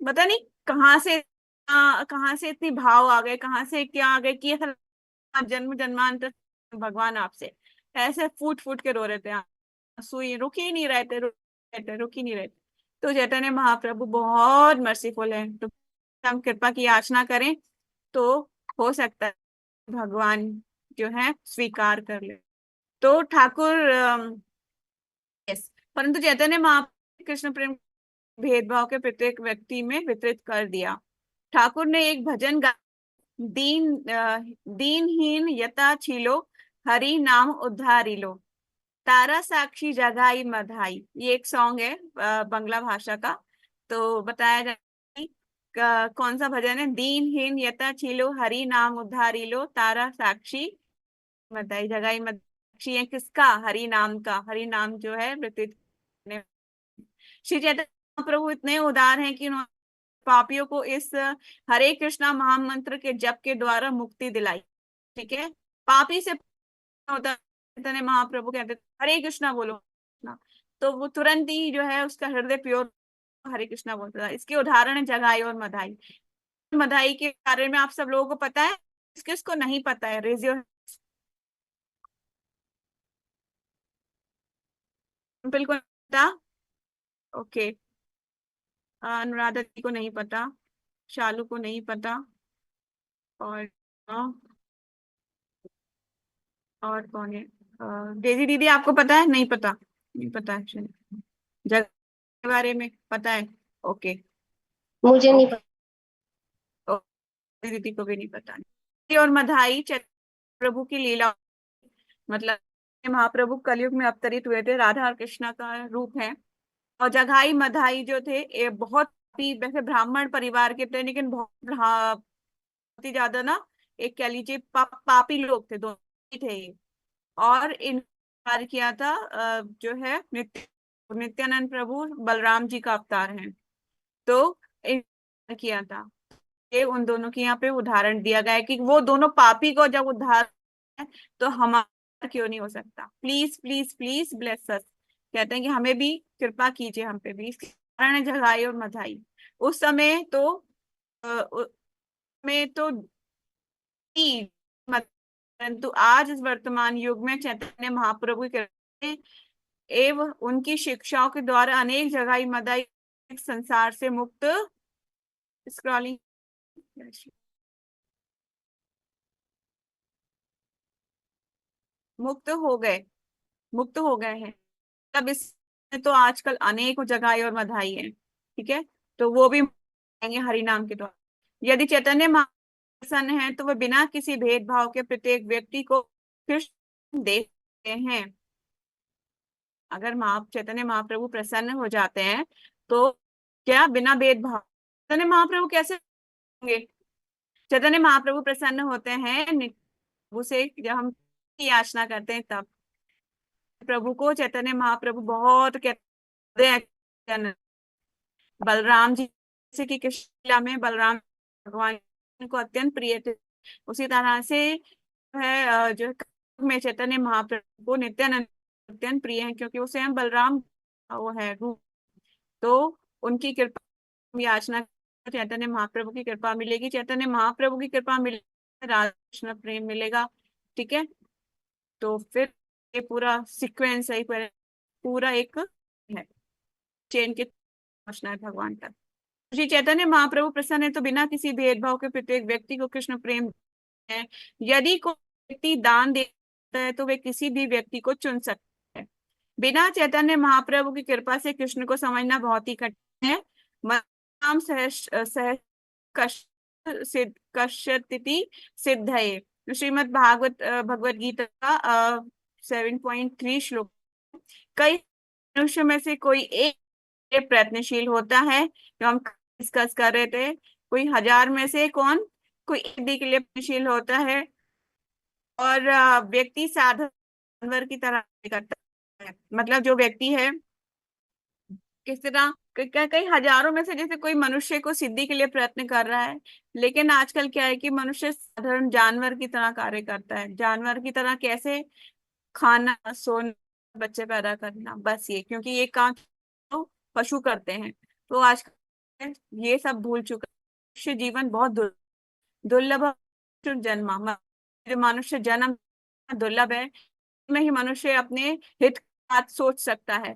पता नहीं कहाँ से इतनी भाव आ गए, कहाँ से क्या आ गए कि ऐसा जन्म जन्मांतर भगवान आपसे ऐसे फूट फूट के रो रहे थे, सुई रुक ही नहीं रहे थे, रुक ही नहीं रहे थे। तो चैतन्य महाप्रभु बहुत मर्सीफुल है, तो हम कृपा की याचना करें तो हो सकता है भगवान जो है स्वीकार कर ले। तो ठाकुर यस, परंतु चैतन्य महाप्रभु कृष्ण प्रेम भेदभाव के प्रत्येक व्यक्ति में वितरित कर दिया। ठाकुर ने एक भजन गा, दीनहीन यथा छिलो, हरि नाम उद्धारी लो, तारा साक्षी जगाई मधाई, ये एक सॉन्ग है बंगला भाषा का। तो बताया जाए कि कौन सा भजन है, दीनहीन यथा छिलो, हरि नाम उद्धारी लो, तारा साक्षी मधाई जगाई मधाई है किसका, हरि नाम का। हरि नाम जो है व्यतीत, श्री चैतन्य महाप्रभु इतने उदार हैं कि उन्होंने पापियों को इस हरे कृष्णा महामंत्र के जप के द्वारा मुक्ति दिलाई। ठीक है, पापी से होता है, चैतन्य महाप्रभु कहते हरे कृष्णा बोलो ना, तो वो तुरंत ही जो है उसका हृदय प्योर हरे कृष्णा बोलता था। इसके उदाहरण है जगाई और मधाई। मधाई के बारे में आप सब लोगों को पता है, किस किस को नहीं पता है, रेज योर। बिल्कुल पता, ओके। अनुराधा जी को नहीं पता, शालू को नहीं पता, और और कौन है, डेजी दीदी आपको पता है, नहीं पता, नहीं पता है जगह के बारे में पता है, ओके मुझे नहीं ओके, दीदी को भी नहीं पता। और मधाई चैतन्य प्रभु की लीला, मतलब महाप्रभु कलयुग में अवतरित हुए थे, राधा और कृष्णा का रूप है। और जगाई मधाई जो थे ये बहुत ही वैसे ब्राह्मण परिवार के थे, लेकिन बहुत ही ज्यादा ना, एक कह लीजिए पापी लोग थे, दोनों ही थे ये। और इन कार्य किया था जो है नित्यानंद प्रभु बलराम जी का अवतार है, तो इन किया था। ये उन दोनों की यहाँ पे उदाहरण दिया गया है कि वो दोनों पापी को जब उद्धार है, तो हम क्यों नहीं हो सकता? Please please please bless us. कहते हैं कि हमें भी कृपा कीजिए, हम पे भी। इसके कारण है जगाई और मधाई। उस समय तो में तो थी, परंतु आज इस वर्तमान युग में चैतन्य महाप्रभु की कृपा से एवं उनकी शिक्षाओं के द्वारा अनेक जगाई मदाई संसार से मुक्त, स्क्रॉलिंग, मुक्त हो गए, मुक्त हो गए हैं। तब इसमें तो आजकल अनेक जगाई और मधाई है, ठीक है, तो वो भी मांगेंगे हरि नाम के द्वारा। यदि चैतन्य प्रसन्न है तो वह बिना किसी भेदभाव के प्रत्येक व्यक्ति को कृष्ण देखते हैं। अगर चैतन्य महाप्रभु प्रसन्न हो जाते हैं तो क्या बिना भेदभाव चैतन्य महाप्रभु कैसे होंगे? चैतन्य महाप्रभु प्रसन्न होते हैं प्रभु से जब हम याचना करते हैं तब। प्रभु को चैतन्य महाप्रभु बहुत कहते हैं। बलराम जी से कि कृष्ण लीला में बलराम भगवान को अत्यंत प्रिय थे, उसी तरह से है जो में चैतन्य महाप्रभु को नित्यानंद अत्यंत प्रिय है, क्योंकि वो स्वयं बलराम वो है रूप। तो उनकी कृपा याचना, चैतन्य महाप्रभु की कृपा मिलेगी, चैतन्य महाप्रभु की कृपा मिलेगी, राधा कृष्ण प्रेम मिलेगा, ठीक है। तो फिर ये पूरा सीक्वेंस है, पूरा एक है चेन के पहुंचना है भगवान तक। श्री चैतन्य महाप्रभु प्रसन्न है तो बिना किसी भेदभाव के प्रत्येक व्यक्ति को कृष्ण प्रेम है। यदि कोई व्यक्ति दान देता है तो वे किसी भी व्यक्ति को चुन सकते हैं। बिना चैतन्य महाप्रभु की कृपा से कृष्ण को समझना बहुत ही कठिन है। नाम कश्यति सिद्ध है। श्रीमद् भगवत गीता का 7.3 श्लोक। कई मनुष्य में से कोई एक प्रयत्नशील होता है, जो हम डिस्कस कर रहे थे। कोई 1000 में से कोई एक के लिए प्रयत्नशील होता है, और व्यक्ति साधारण जानवर की तरह करता है। मतलब जो व्यक्ति है किस तरह, कई हजारों में से जैसे कोई मनुष्य को सिद्धि के लिए प्रयत्न कर रहा है, लेकिन आजकल क्या है कि मनुष्य साधारण जानवर की तरह कार्य करता है। जानवर की तरह कैसे? खाना, सोना, बच्चे पैदा करना, बस ये, क्योंकि ये काम तो पशु करते हैं। तो आज ये सब भूल चुका है। मनुष्य जीवन बहुत दुर्लभ जन्मा, जो मनुष्य जन्म दुर्लभ है, में ही मनुष्य अपने हित की बात सोच सकता है।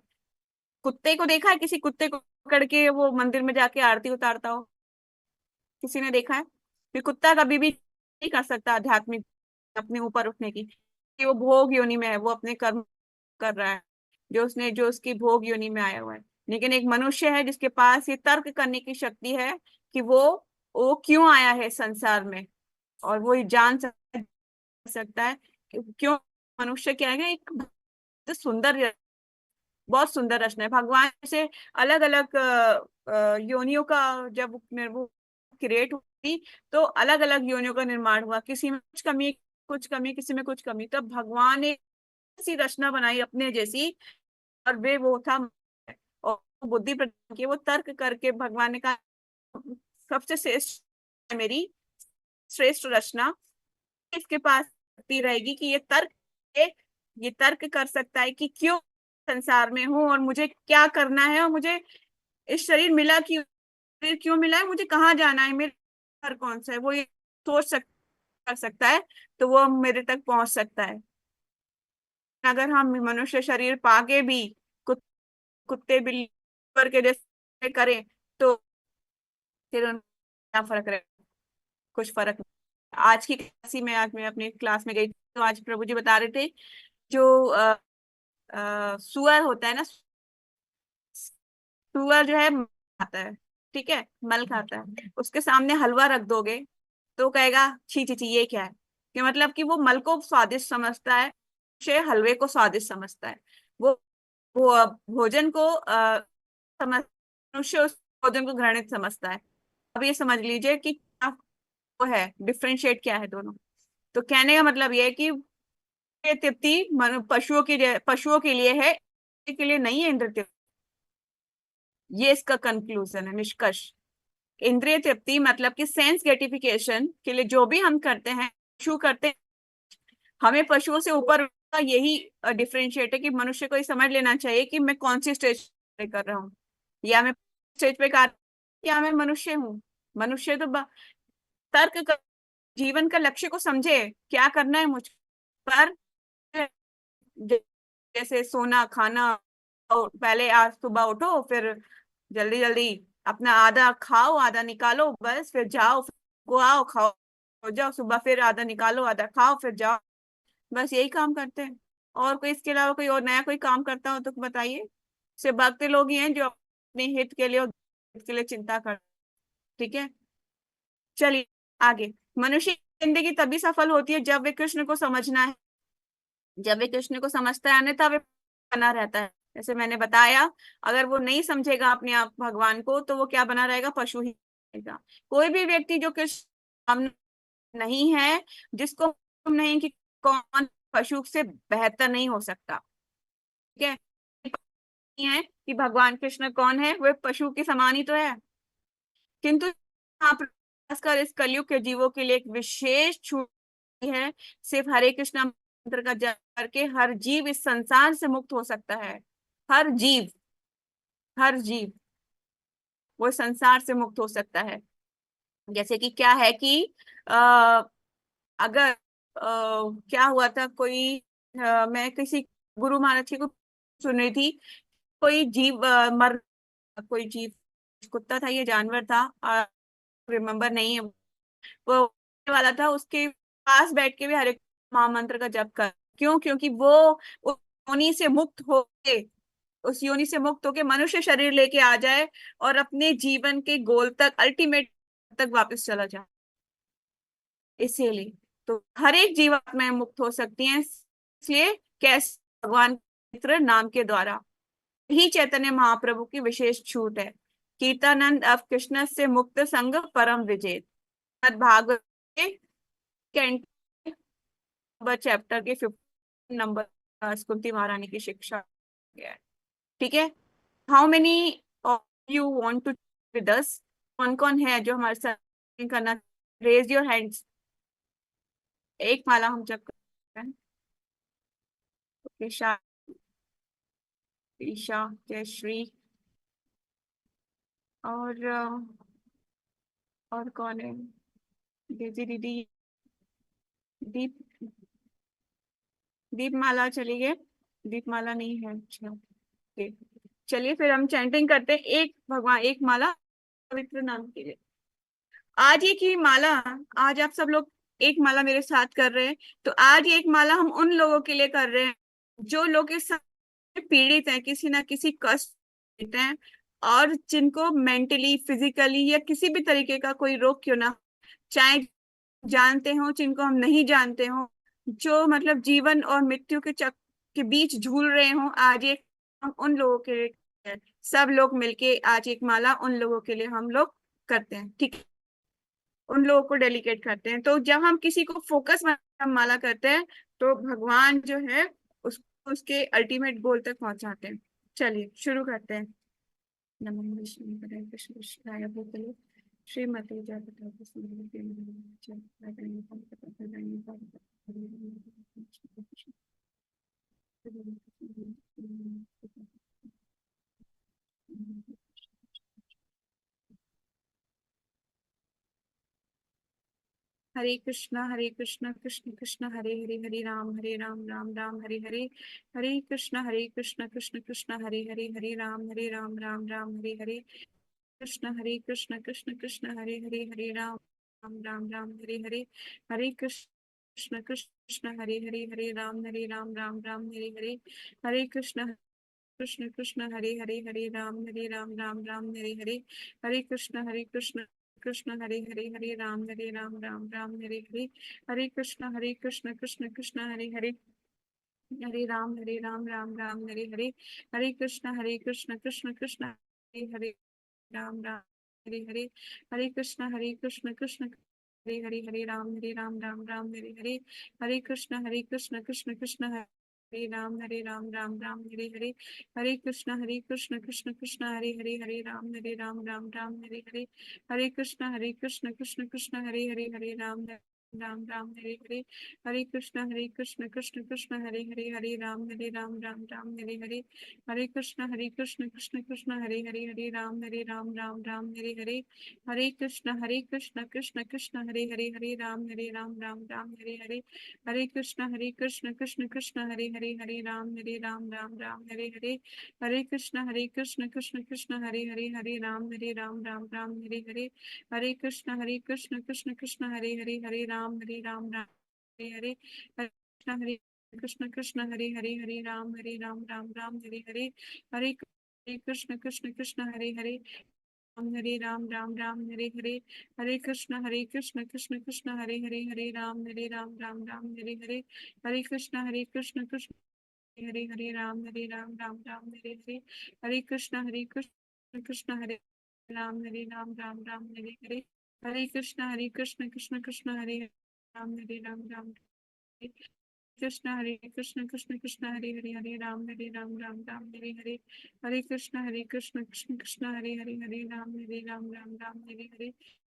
कुत्ते को देखा है? किसी कुत्ते को पकड़ के वो मंदिर में जाके आरती उतारता हो? किसी ने देखा है? फिर कुत्ता कभी भी नहीं कर सकता आध्यात्मिक अपने ऊपर उठने की, कि वो भोग योनि में है, वो अपने कर्म कर रहा है जो उसकी भोग योनि में आया हुआ है। लेकिन एक मनुष्य है जिसके पास ये तर्क करने की शक्ति है कि वो क्यों आया है संसार में, और वो ये जान सकता है कि क्यों मनुष्य क्या है। एक सुंदर, बहुत सुंदर रचना है भगवान से। अलग अलग योनियों का जब वो क्रिएट हुई तो अलग अलग योनियों का निर्माण हुआ, किसी में कुछ कमी, किसी में कुछ कमी, तब भगवान ने ऐसी रचना बनाई अपने जैसी, और वो था, और बुद्धि प्रदान की, वो तर्क करके भगवान ने कहा सबसे श्रेष्ठ है मेरी श्रेष्ठ रचना। इसके पास शक्ति रहेगी कि ये तर्क कर सकता है कि क्यों संसार में हूँ और मुझे क्या करना है, और मुझे इस शरीर मिला क्यों मिला है, मुझे कहाँ जाना है, मेरा घर कौन सा है, वो ये कर सकता है, तो वो मेरे तक पहुंच सकता है। अगर हम मनुष्य शरीर पाके भी कुत्ते बिल्ली के जैसे करें तो फिर क्या फर्क रहेगा? कुछ फर्क नहीं। आज की क्लास में, आज मैं अपनी क्लास में गई तो आज प्रभु जी बता रहे थे, जो सुअर होता है ना, सुअर जो है खाता है, ठीक है, मल खाता है, उसके सामने हलवा रख दोगे तो कहेगा छी छी छी ये क्या है, कि मतलब कि वो मल को स्वादिष्ट समझता है, हलवे को स्वादिष्ट समझता है। वो भोजन को समझ मनुष्य उस भोजन को घृणित समझता है। अब ये समझ लीजिए कि क्या वो है, डिफ्रेंशिएट क्या है दोनों। तो कहने का मतलब ये है कि ये तृप्ति पशुओं के लिए है, के लिए नहीं है इंद्र तृप्ति। ये इसका कंक्लूजन है, निष्कर्ष। इंद्रिय तृप्ति मतलब कि सेंस ग्रेटिफिकेशन के लिए जो भी हम करते हैं, पशु करते हैं, हमें पशुओं से ऊपर का यही डिफरेंशिएट है कि मनुष्य को ये समझ लेना चाहिए कि मैं कौन सी स्टेज पे कर रहा हूँ, या मैं स्टेज पे कर, या मैं मनुष्य हूँ। मनुष्य तो तर्क कर, जीवन का लक्ष्य को समझे क्या करना है मुझ पर, जैसे सोना खाना, और पहले आज सुबह उठो, फिर जल्दी जल्दी अपना आधा खाओ आधा निकालो, बस फिर जाओ, फिर को आओ खाओ, हो जाओ, सुबह फिर आधा निकालो आधा खाओ फिर जाओ, बस यही काम करते हैं। और कोई इसके अलावा कोई और नया कोई काम करता हो तो बताइए। सिर्फ भक्त लोग ही हैं जो अपने हित के लिए और हित के लिए चिंता करते। ठीक है, चलिए आगे। मनुष्य की जिंदगी तभी सफल होती है जब वे कृष्ण को समझना है, जब वे कृष्ण को समझता है, अन्यथा वे बना रहता है। जैसे मैंने बताया, अगर वो नहीं समझेगा अपने आप भगवान को, तो वो क्या बना रहेगा, पशु ही रहेगा। कोई भी व्यक्ति जो कृष्ण नहीं है, जिसको मालूम नहीं कि कौन पशु से बेहतर नहीं हो सकता, ठीक है, नहीं है कि भगवान कृष्ण कौन है, वह पशु के समान ही तो है। किंतु यहाँ पर खासकर इस कलयुग के जीवों के लिए एक विशेष छूट है। सिर्फ हरे कृष्ण मंत्र का जप करके हर जीव इस संसार से मुक्त हो सकता है। हर जीव, हर जीव वो इस संसार से मुक्त हो सकता है। जैसे कि क्या है कि आ, अगर क्या हुआ था, कोई मैं किसी गुरु महाराज जी को सुन रही थी, कोई जीव कोई जीव, कुत्ता था, ये जानवर था, रिमेम्बर नहीं है, वो वाला था, उसके पास बैठ के भी हरे महामंत्र का जप कर। क्यों? क्योंकि वो उस योनि से मुक्त होके, उस योनि से मुक्त होके मनुष्य शरीर लेके आ जाए और अपने जीवन के गोल तक, अल्टीमेट तक वापस चला जाए। इसीलिए तो हर एक जीवात्माएं मुक्त हो सकती हैं। इसलिए कैसे, भगवान के मित्र नाम के द्वारा ही चैतन्य महाप्रभु की विशेष छूट है। कीर्तानंद अब कृष्ण से मुक्त संग परम विजेत। भागवत के नंबर चैप्टर के 15 नंबर, कुंती महारानी की शिक्षा है। ठीक है, how many of you want to with us? कौन कौन है जो हमारे साथ करना? Raise your hands. एक माला हम जब करते हैं। ईशा, ईशा, जयश्री, और कौन है? डेजी दीदी, दीप, दीपमाला चली गए, दीपमाला नहीं है, अच्छा okay। चलिए फिर हम चैंटिंग करते हैं, एक भगवान एक माला पवित्र नाम के लिए। आज एक ही माला, आज आप सब लोग एक माला मेरे साथ कर रहे हैं, तो आज एक माला हम उन लोगों के लिए कर रहे हैं जो लोग इस समय पीड़ित हैं, किसी ना किसी कष्ट देते हैं, और जिनको मेंटली, फिजिकली या किसी भी तरीके का कोई रोग क्यों ना हो, चाहे जानते हो जिनको हम नहीं जानते हो, जो मतलब जीवन और मृत्यु के चक्र के बीच झूल रहे हो, आज एक हम उन लोगों के लिए, सब लोग मिलके आज एक माला उन लोगों के लिए हम लोग करते हैं। ठीक है, उन लोगों को डेलिकेट करते हैं। तो जब हम किसी को फोकस माला करते हैं, तो भगवान जो है उसको उसके अल्टीमेट गोल तक पहुंचाते हैं। चलिए शुरू करते हैं। नमः विष्णु कृष्ण कृष्णाय भूतले श्रीमती जगन्नाथ हरे कृष्ण कृष्ण कृष्ण हरे हरे, हरे राम राम राम हरे हरे, हरे कृष्ण कृष्ण कृष्ण हरे हरे, हरे राम राम राम हरे हरे, हरे कृष्ण कृष्ण हरे हरे, हरे राम राम राम हरे हरे, हरे कृष्ण कृष्ण हरे राम राम राम हरे हरे, हरे कृष्ण कृष्ण हरे राम राम राम हरे हरे, हरे कृष्ण कृष्ण हरे राम राम राम हरे हरे, हरे कृष्ण कृष्ण कृष्ण हरे राम राम राम हरे हरे, हरे कृष्ण कृष्ण कृष्ण हरे राम राम हरे हरे, हरे कृष्ण कृष्ण हरे राम राम राम हरे हरे, हरे कृष्ण कृष्ण कृष्ण हरे राम राम राम हरे हरे, हरे कृष्ण कृष्ण कृष्ण हरे राम राम राम हरे हरे, हरे कृष्ण कृष्ण कृष्ण हरे हरे, हरे राम राम राम हरे हरे, हरे कृष्ण कृष्ण कृष्ण हरे हरे, हरे राम राम राम हरे हरे, हरे कृष्ण कृष्ण कृष्ण हरे हरे, हरे राम राम हरे हरे, हरे कृष्ण कृष्ण कृष्ण हरे हरे, हरे राम राम राम हरे हरे, हरे कृष्ण कृष्ण कृष्ण हरे हरे, हरे राम राम हरे हरे, हरे कृष्ण कृष्ण कृष्ण हरे हरे, हरे राम राम हरे हरे, हरे कृष्ण कृष्ण कृष्ण हरे हरे, हरे राम राम हरे हरे, हरे कृष्ण कृष्ण हरे हरे, हरे राम राम हरे हरे, हरे कृष्ण कृष्ण हरे हरे, राम राम हरे हरे, हरे कृष्ण कृष्ण कृष्ण हरे हरे, हरे राम राम हरे हरे, हरे कृष्ण कृष्ण हरे राम हरे हरे, हरे कृष्ण कृष्ण हरे राम हरे हरे, हरे कृष्ण कृष्ण हरे राम हरे, कृष्ण कृष्ण हरे राम हरे हरे, हरे कृष्ण कृष्ण हरे राम हरे हरे, कृष्ण कृष्ण हरे राम हरे हरे, हरे कृष्ण कृष्ण हरे राम हरे हरे, हरे कृष्ण कृष्ण हरे राम हरे हरे, हरे कृष्ण कृष्ण हरे राम हरे हरे,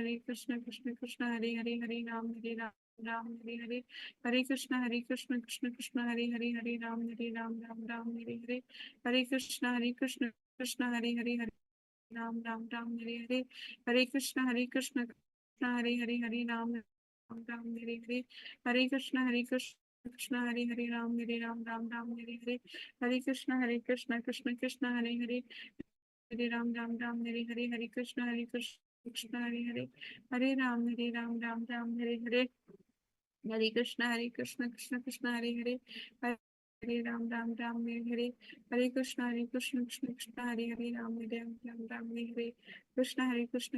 हरे कृष्ण कृष्ण राम हरे हरे, हरे कृष्ण कृष्ण कृष्ण हरे राम हरे हरे, हरे कृष्ण कृष्ण हरे राम हरे हरे, हरे कृष्ण कृष्ण कृष्ण हरे हरे, हरे राम हरे हरे, हरे कृष्ण कृष्ण कृष्ण हरे राम राम हरे हरे, कृष्ण कृष्ण हरे राम हरे हरे, कृष्ण कृष्ण हरे राम हरे हरे, कृष्ण हरे राम हरे हरे, कृष्ण कृष्ण राम हरे हरे, हरे कृष्ण राम हरे हरे, हरे कृष्ण कृष्ण कृष्ण हरे राम हरे हरे, हरे कृष्ण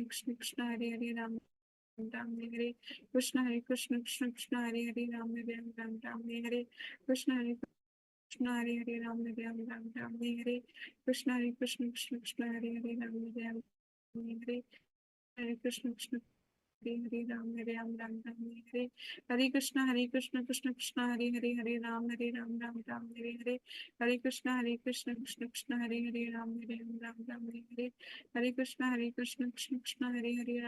कृष्ण कृष्ण हरे राम हरे हरे, हरे कृष्ण कृष्ण कृष्ण हरे राम हरे हरे, हरे कृष्ण कृष्ण कृष्ण हरे राम हरे हरे, हरे कृष्ण कृष्ण कृष्ण राम हरे हरे, हरे कृष्ण कृष्ण कृष्ण राम हरे हरे, हरे कृष्ण कृष्ण हरे राम हरे हरे, हरे कृष्ण कृष्ण कृष्ण राम हरे हरे, हरे कृष्ण कृष्ण कृष्ण राम हरे हरे, हरे कृष्ण कृष्ण कृष्ण राम हरे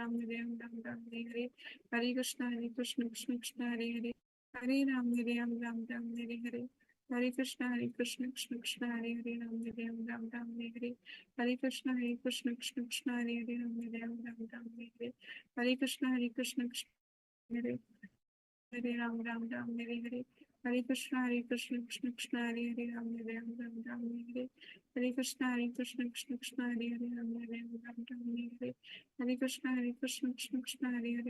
हरे, हरे कृष्ण कृष्ण कृष्ण राम हरे हरे, हरे कृष्ण राम हरे, हरे कृष्ण कृष्ण कृष्ण राम हरे, कृष्ण कृष्ण राम हरे हरे, हरे कृष्ण कृष्ण कृष्ण राम हरे हरे,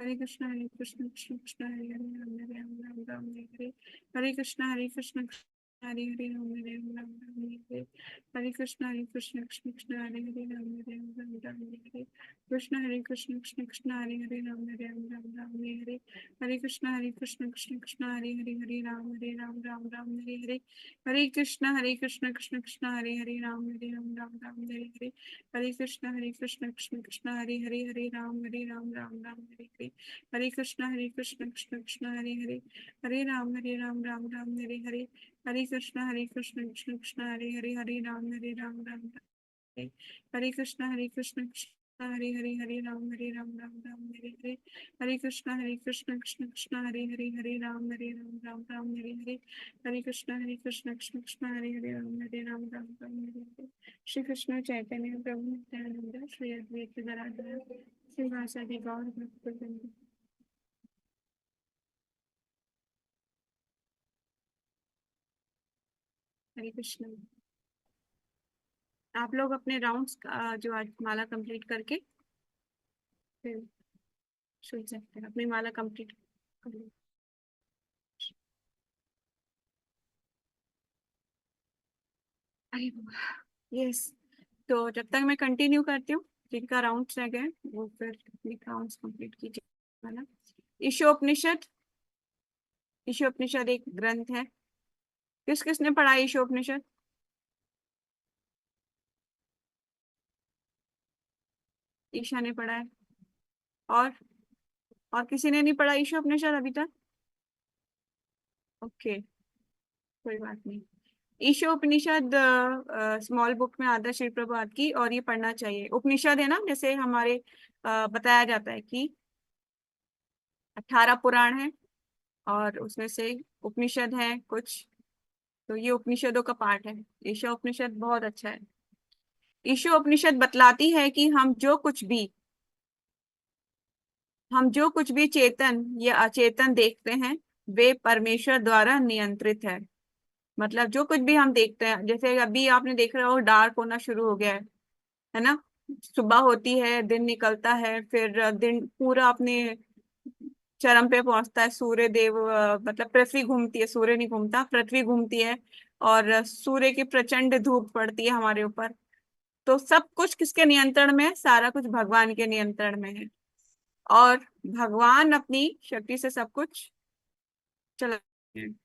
हरे कृष्ण कृष्ण कृष्ण राम हरे हरे, हरे कृष्ण कृष्ण कृष्ण हरे राम हरे हरे, हरे कृष्ण कृष्ण कृष्ण हरे राम हरे हरे, हरे कृष्ण कृष्ण कृष्ण हरे राम हरे कृष्ण कृष्ण हरे राम हरे हरे, हरे कृष्ण कृष्ण कृष्ण राम हरे हरे, हरे कृष्ण कृष्ण कृष्ण राम हरे हरे, श्री कृष्ण चैतन्य प्रभु नित्यानंद श्री अद्वैत गदाधर श्री वासुदेव गौर भक्तवृंद। हरे कृष्ण। आप लोग अपने राउंड्स जो आज माला कंप्लीट करके फिर सुन सकते हैं, अपनी माला कंप्लीट कर लो। यस, तो जब तक मैं कंटिन्यू करती हूँ, जिनका राउंड्स रह गए वो फिर अपने राउंड्स कंप्लीट कीजिए, है ना। ईशोपनिषद, ईशोपनिषद एक ग्रंथ है। किस किसने पढ़ा है ईशोपनिषद? ईशा ने पढ़ा है। और किसी ने नहीं पढ़ा ईशोपनिषद अभी तक? ओके, कोई बात नहीं। ईशोपनिषद स्मॉल बुक में आता है श्री प्रभुपाद की, और ये पढ़ना चाहिए। उपनिषद है ना, जैसे हमारे बताया जाता है कि 18 पुराण है और उसमें से उपनिषद है कुछ, तो ये उपनिषदों का पार्ट है। ईशा उपनिषद बहुत अच्छा है। ईशा उपनिषद बतलाती है कि हम जो कुछ भी चेतन या अचेतन देखते हैं वे परमेश्वर द्वारा नियंत्रित है। मतलब जो कुछ भी हम देखते हैं, जैसे अभी आपने देख रहे हो डार्क होना शुरू हो गया है ना। सुबह होती है, दिन निकलता है, फिर दिन पूरा अपने चरम पे पहुंचता है। सूर्य देव मतलब पृथ्वी घूमती है, सूर्य नहीं घूमता, पृथ्वी घूमती है, और सूर्य की प्रचंड धूप पड़ती है हमारे ऊपर। तो सब कुछ किसके नियंत्रण में है? सारा कुछ भगवान के नियंत्रण में है। और भगवान अपनी शक्ति से सब कुछ चलाते हैं।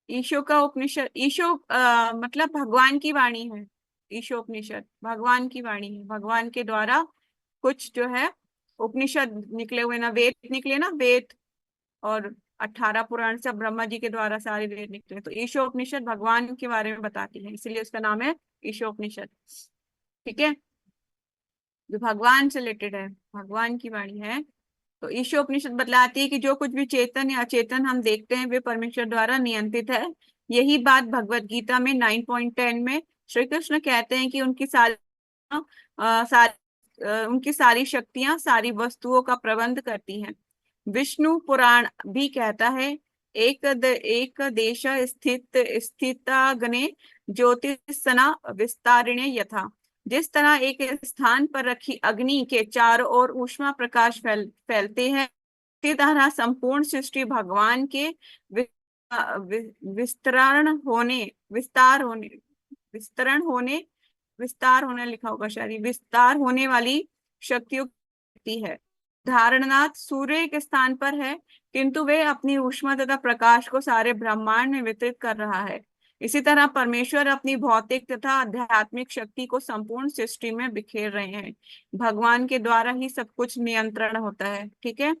ईशो का उपनिषद, ईशो मतलब भगवान की वाणी है। ईशो उपनिषद भगवान की वाणी है, भगवान के द्वारा कुछ जो है उपनिषद निकले हुए ना, वेद निकले ना, वेद और 18 पुराण सब ब्रह्मा जी के द्वारा सारे वेद निकले। तो ईशो उपनिषद भगवान के बारे में बताती है, इसलिए उसका नाम है ईशो उपनिषद। ठीक है, जो भगवान से रिलेटेड है, भगवान की वाणी है। तो ईशो उपनिषद बतलाती है कि जो कुछ भी चेतन या अचेतन हम देखते हैं वे परमेश्वर द्वारा नियंत्रित है। यही बात भगवत गीता में 9.10 में श्री कृष्ण कहते हैं कि उनकी सारी शक्तियां सारी वस्तुओं का प्रबंध करती हैं। विष्णु पुराण भी कहता है, एक देश स्थित स्थिताग्ने ज्योतिषना विस्तारिणे यथा। जिस तरह एक स्थान पर रखी अग्नि के चारों ओर ऊष्मा प्रकाश फैलते हैं, इसी तरह संपूर्ण सृष्टि भगवान के वि- विस्तरण होने विस्तार होने विस्तरण होने विस्तार होने लिखा होगा शायद, विस्तार होने वाली शक्तियों की है। धारणनाथ सूर्य एक स्थान पर है, किंतु वे अपनी ऊष्मा तथा प्रकाश को सारे ब्रह्मांड में वितरित कर रहा है। इसी तरह परमेश्वर अपनी भौतिक तथा आध्यात्मिक शक्ति को संपूर्ण सृष्टि में बिखेर रहे हैं। भगवान के द्वारा ही सब कुछ नियंत्रण होता है। ठीक है,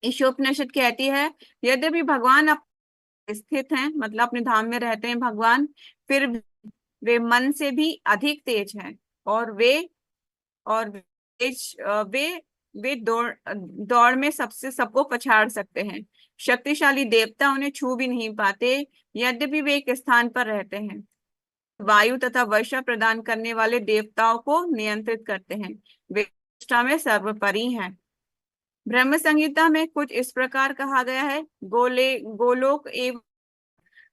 ईशोपनिषद कहती है, यद्यपि भगवान स्थित हैं, मतलब अपने धाम में रहते हैं भगवान, फिर वे मन से भी अधिक तेज हैं, और और वे वे दौड़ में सबसे सबको पछाड़ सकते हैं। शक्तिशाली देवता उन्हें छू भी नहीं पाते, यद्यपि वे एक स्थान पर रहते हैं। वायु तथा वर्षा प्रदान करने वाले देवताओं को नियंत्रित करते हैं, वे प्रतिष्ठा में सर्वोपरि हैं। ब्रह्म संहिता में कुछ इस प्रकार कहा गया है, गोलोक एवं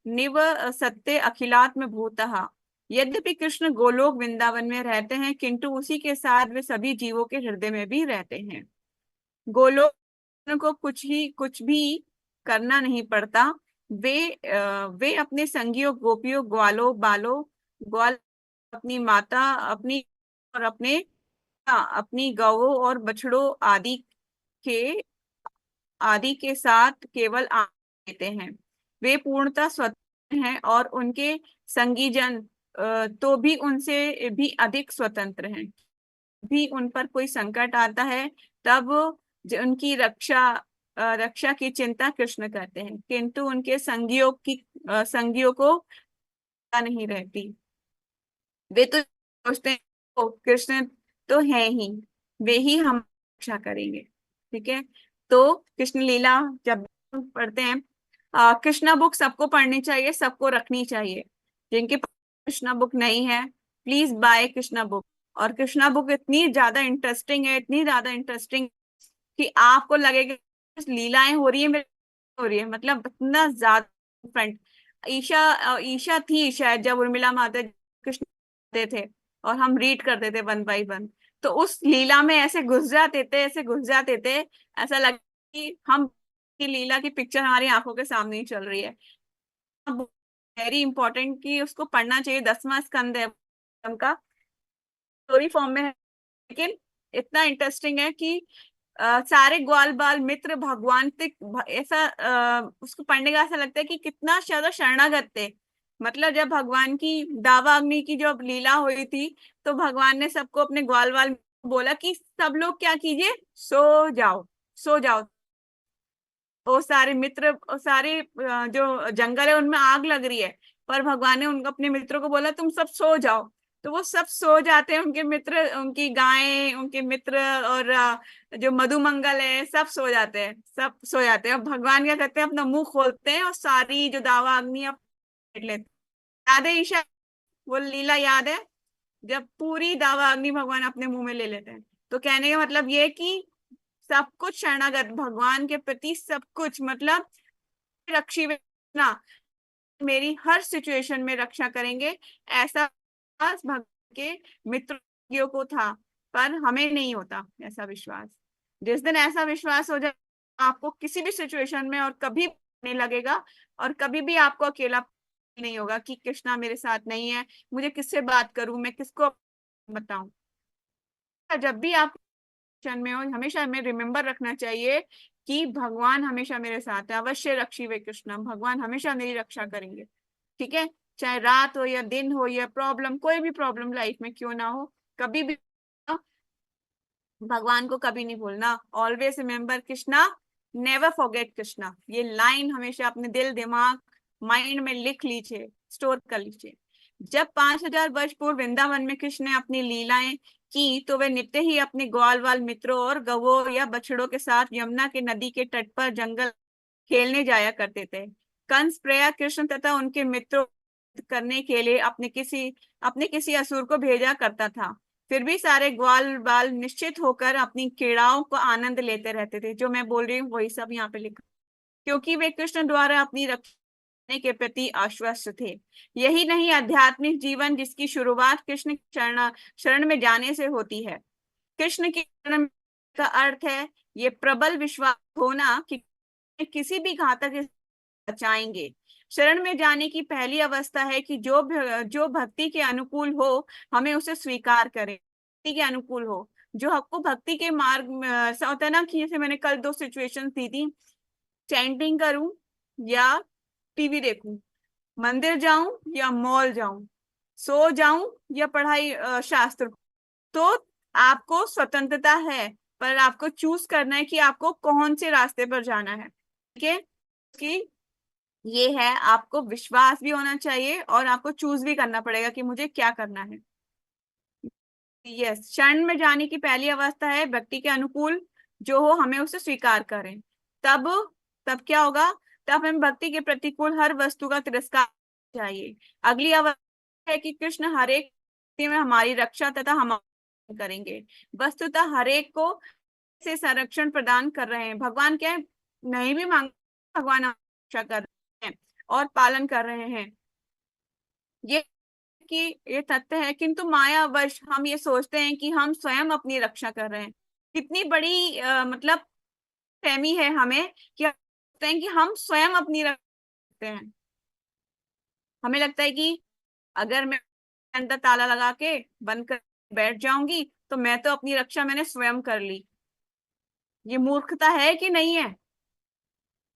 निव सत्य अखिलात्म भूतः। यद्यपि कृष्ण गोलोक वृंदावन में रहते हैं, किंतु उसी के साथ वे सभी जीवों के हृदय में भी रहते हैं। गोलोक को कुछ भी करना नहीं पड़ता। वे अपने संगियों गोपियों ग्वालों बालों ग्वाल अपनी माता अपनी और अपनी गौओं और बछड़ों के आदि के साथ केवल आनंद लेते हैं। वे पूर्णतः स्वतंत्र हैं, और उनके संगी जन तो भी उनसे भी अधिक स्वतंत्र हैं। भी उन पर कोई संकट आता है तब उनकी रक्षा की चिंता कृष्ण करते हैं, किंतु उनके संगियों को चिंता नहीं रहती। वे तो सोचते हैं, "ओ, कृष्ण तो है ही, वे ही हम रक्षा करेंगे।" ठीक है, तो कृष्ण लीला जब हम पढ़ते हैं, कृष्णा बुक सबको पढ़नी चाहिए, सबको रखनी चाहिए। जिनके पास कृष्णा बुक नहीं है, प्लीज बाय कृष्णा बुक। और कृष्णा बुक इतनी ज्यादा इंटरेस्टिंग है, इतनी ज्यादा इंटरेस्टिंग कि आपको लगेगा लीलाएं हो रही है मेरे, हो रही है, मतलब इतना ज्यादा फ्रंट। ईशा थी शायद जब उर्मिला माता कृष्ण थे और हम रीड करते थे वन बाय वन, तो उस लीला में ऐसे घुस जाते थे, ऐसे घुस जाते थे, ऐसा लगा कि हम की लीला की पिक्चर हमारी आंखों के सामने ही चल रही है। वेरी इंपॉर्टेंट कि उसको पढ़ना चाहिए। 10वां स्कंद है का, स्टोरी फॉर्म में है, लेकिन इतना इंटरेस्टिंग है कि सारे ग्वाल बाल मित्र भगवान तक ऐसा उसको पढ़ने का ऐसा लगता है कि कितना ज्यादा शरणागत थे। मतलब जब भगवान की दावा अग्नि की जब लीला हुई थी, तो भगवान ने सबको अपने ग्वाल बाल बोला कि सब लोग क्या कीजिए, सो जाओ, सो जाओ। वो सारे मित्र, वो सारे जो जंगल है उनमें आग लग रही है, पर भगवान ने उनको अपने मित्रों को बोला तुम सब सो जाओ। तो वो सब सो जाते हैं, उनके मित्र, उनकी गायें, उनके मित्र, और जो मधुमंगल है सब सो जाते हैं, सब सो जाते हैं। और भगवान क्या करते हैं, अपना मुंह खोलते हैं और सारी जो दावा अग्नि आप लेते हैं। याद है ईशा, वो लीला याद है, जब पूरी दावा अग्नि भगवान अपने मुंह में ले लेते हैं। तो कहने का मतलब ये कि सब कुछ शरणागत भगवान के प्रति, सब कुछ मतलब रक्षी ना, मेरी हर सिचुएशन में रक्षा करेंगे, ऐसा विश्वास भगवान के मित्रों को था। पर हमें नहीं होता ऐसा विश्वास। जिस दिन ऐसा विश्वास हो जाए, आपको किसी भी सिचुएशन में और कभी नहीं लगेगा, और कभी भी आपको अकेला नहीं होगा कि कृष्णा मेरे साथ नहीं है, मुझे किससे बात करूं, मैं किसको बताऊं। जब भी आप टेंशन में हो, हमेशा हमें रिमेम्बर रखना चाहिए कि भगवान हमेशा मेरे साथ है। अवश्य रक्षी वे कृष्णा, भगवान हमेशा मेरी रक्षा करेंगे। ठीक है, चाहे रात हो या दिन हो या प्रॉब्लम, कोई भी प्रॉब्लम लाइफ में क्यों ना हो, कभी भी भगवान को कभी नहीं भूलना। Always remember Krishna, never forget Krishna. ये लाइन हमेशा अपने दिल दिमाग माइंड में लिख लीजिए, स्टोर कर लीजिए। जब 5000 वर्ष पूर्व वृंदावन में कृष्ण ने अपनी लीलाएं की, तो वे नित्य ही अपने ग्वाल वाल मित्रों और गवों या बछड़ों के साथ यमुना के नदी के तट पर जंगल खेलने जाया करते थे। कंस प्रयाग कृष्ण तथा उनके मित्रों करने के लिए अपने किसी असुर को भेजा करता था। फिर भी सारे ग्वाल बाल निश्चित होकर अपनी क्रीड़ाओं को आनंद लेते रहते थे। जो मैं बोल रही हूँ वही सब यहाँ पे लिखा, क्योंकि वे कृष्ण द्वारा अपनी रक्षा के प्रति आश्वस्त थे। यही नहीं, आध्यात्मिक जीवन जिसकी शुरुआत कृष्ण शरण में जाने से होती है। कृष्ण की शरण का अर्थ है ये प्रबल विश्वास होना कि किसी भी घातक से बचाएंगे। शरण में जाने की पहली अवस्था है कि जो भक्ति के अनुकूल हो, हमें उसे स्वीकार करें। भक्ति के अनुकूल हो, जो आपको भक्ति के मार्ग में ऐसा होता है ना, कि जैसे मैंने कल 2 सिचुएशन दी थी, चैंटिंग करूं या टीवी देखूं, मंदिर जाऊं या मॉल जाऊं, सो जाऊं या पढ़ाई शास्त्र। तो आपको स्वतंत्रता है, पर आपको चूज करना है कि आपको कौन से रास्ते पर जाना है। ठीक है, कि ये है, आपको विश्वास भी होना चाहिए और आपको चूज भी करना पड़ेगा कि मुझे क्या करना है। यस, शरण में जाने की पहली अवस्था है भक्ति के अनुकूल जो हो, हमें उसे स्वीकार करें। तब तब क्या होगा, तब हम भक्ति के प्रतिकूल हर वस्तु का तिरस्कार चाहिए। अगली अवस्था है कि कृष्ण हर एक स्थिति में हमारी रक्षा तथा हम करेंगे। वस्तुतः हर एक को से संरक्षण प्रदान कर रहे हैं। भगवान क्या है, नहीं भी मांग, भगवान रक्षा कर रहे हैं और पालन कर रहे हैं। ये कि ये तथ्य है, किंतु मायावश हम ये सोचते हैं कि हम स्वयं अपनी रक्षा कर रहे हैं। कितनी बड़ी मतलब फहमी है हमें, कि हम सोचते हैं कि हम स्वयं अपनी रक्षा करते हैं। हमें लगता है कि अगर मैं अंदर ताला लगा के बंद कर बैठ जाऊंगी, तो मैं तो अपनी रक्षा मैंने स्वयं कर ली। ये मूर्खता है कि नहीं है?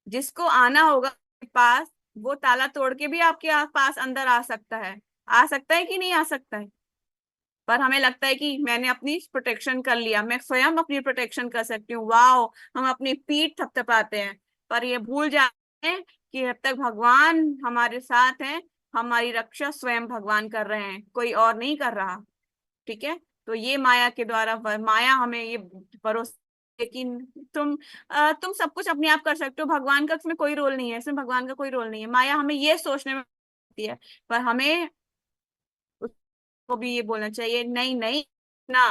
जिसको आना होगा आपके पास, वो ताला तोड़ के भी आपके पास अंदर आ सकता है। आ सकता है कि नहीं आ सकता है? पर हमें लगता है कि मैंने अपनी प्रोटेक्शन कर लिया, मैं स्वयं अपनी प्रोटेक्शन कर सकती हूँ, वाओ, हम अपनी पीठ थपथपाते हैं। पर ये भूल जाते हैं कि जब तक भगवान हमारे साथ हैं, हमारी रक्षा स्वयं भगवान कर रहे हैं, कोई और नहीं कर रहा। ठीक है, तो ये माया के द्वारा, माया हमें ये भरोसा, लेकिन तुम सब कुछ अपने आप कर सकते हो, भगवान का इसमें कोई रोल नहीं है, इसमें भगवान का कोई रोल नहीं है। माया हमें ये सोचने में होती है, पर हमें उसको भी ये बोलना चाहिए, नहीं नहीं ना,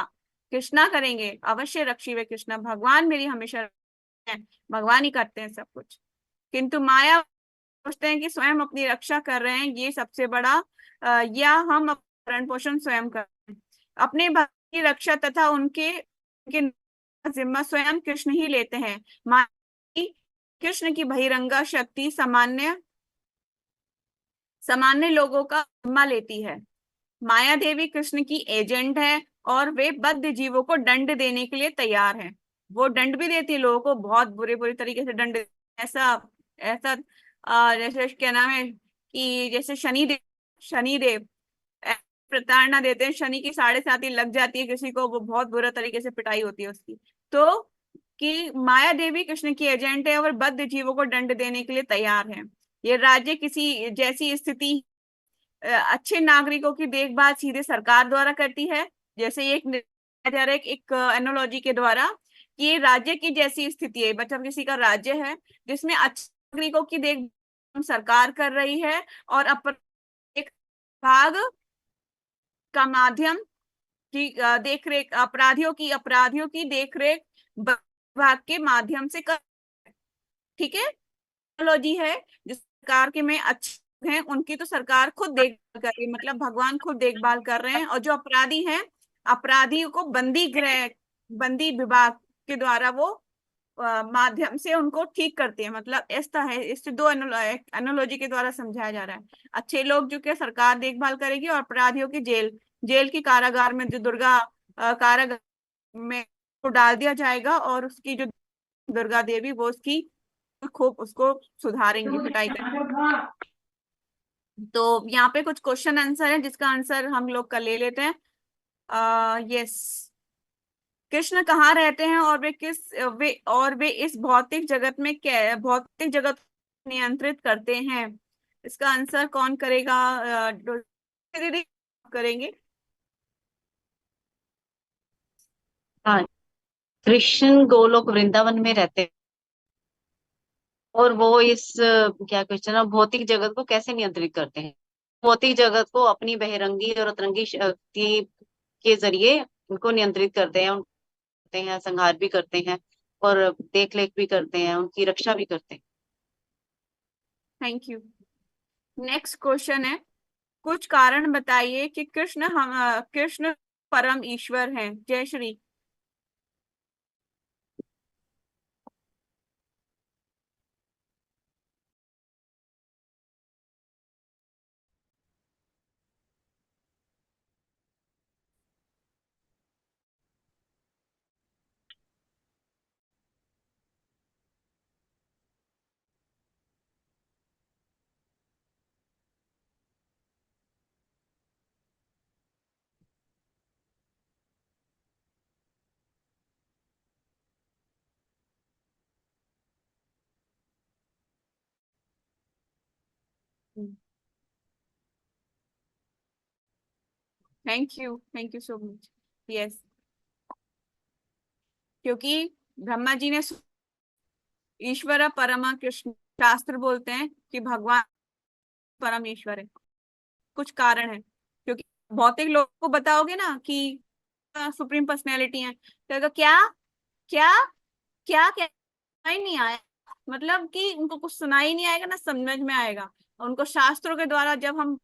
कृष्णा करेंगे, अवश्य रक्षी वे कृष्णा, भगवान मेरी हमेशा है, भगवान ही करते हैं सब कुछ। किंतु माया सोचते हैं कि स्वयं अपनी रक्षा कर रहे हैं, ये सबसे बड़ा या हम अपना भरण पोषण स्वयं कर रहे हैं। अपने भक्त की रक्षा तथा उनके जिम्मा स्वयं कृष्ण ही लेते हैं। माया कृष्ण की बहिरंगा शक्ति सामान्य सामान्य लोगों का जिम्मा लेती है। माया देवी कृष्ण की एजेंट है और वे बद्ध जीवों को दंड देने के लिए तैयार है। वो दंड भी देती है लोगों को, बहुत बुरे बुरे तरीके से दंड। ऐसा ऐसा जैसे क्या नाम है, कि जैसे शनिदेव प्रताड़ना देते हैं, शनि की 7.5 लग जाती है किसी को, वो बहुत बुरा तरीके से पिटाई होती है उसकी। तो कि माया देवी कृष्ण की एजेंट है और बद्ध जीवों को दंड देने के लिए तैयार है। ये राज्य किसी जैसी स्थिति अच्छे नागरिकों की देखभाल सीधे सरकार द्वारा करती है। जैसे ये एक जा रहा है एक एनोलॉजी के द्वारा कि ये राज्य की जैसी स्थिति है, मतलब किसी का राज्य है जिसमें अच्छे नागरिकों की देखभाल सरकार कर रही है, और एक भाग का माध्यम की देखरेख अपराधियों की देखरेख विभाग के माध्यम से कर। ठीक है, टेक्नोलॉजी है जिस सरकार के में अच्छे हैं उनकी तो सरकार खुद देखभाल कर रही है, मतलब भगवान खुद देखभाल कर रहे हैं, और जो अपराधी हैं अपराधियों को बंदी विभाग के द्वारा वो माध्यम से उनको ठीक करते हैं। मतलब ऐसा है, इससे दो एनोलॉजी के द्वारा समझाया जा रहा है। अच्छे लोग जो कि सरकार देखभाल करेगी, और अपराधियों की जेल की कारागार में जो दुर्गा कारागार में को डाल दिया जाएगा, और उसकी जो दुर्गा देवी वो उसकी खूब उसको सुधारेंगी, पिटाई करेंगी। तो यहाँ पे कुछ क्वेश्चन आंसर है जिसका आंसर हम लोग का ले लेते हैं। यस, कृष्ण कहाँ रहते हैं, और वे इस भौतिक जगत में क्या भौतिक जगत को नियंत्रित करते हैं? इसका आंसर कौन करेगा? दीदी करेंगे। हाँ, कृष्ण गोलोक वृंदावन में रहते हैं, और वो इस क्या क्वेश्चन है, भौतिक जगत को कैसे नियंत्रित करते हैं? भौतिक जगत को अपनी बहिरंगी और अतरंगी शक्ति के जरिए उनको नियंत्रित करते हैं, करते हैं, संहार भी करते हैं, और देख रेख भी करते हैं, उनकी रक्षा भी करते हैं। Thank you. नेक्स्ट क्वेश्चन है, कुछ कारण बताइए कि कृष्ण परम ईश्वर हैं। जय Shri. Thank you so much. Yes, क्योंकि ब्रह्मा जी ने ईश्वर परमा कृष्ण, शास्त्र बोलते हैं कि भगवान परम ईश्वर है। कुछ कारण है, क्योंकि भौतिक लोगों को बताओगे ना कि सुप्रीम पर्सनैलिटी है, तो क्या क्या क्या क्या सुनाई नहीं आया, मतलब कि उनको कुछ सुनाई नहीं आएगा ना समझ में आएगा। उनको शास्त्रों के द्वारा जब हम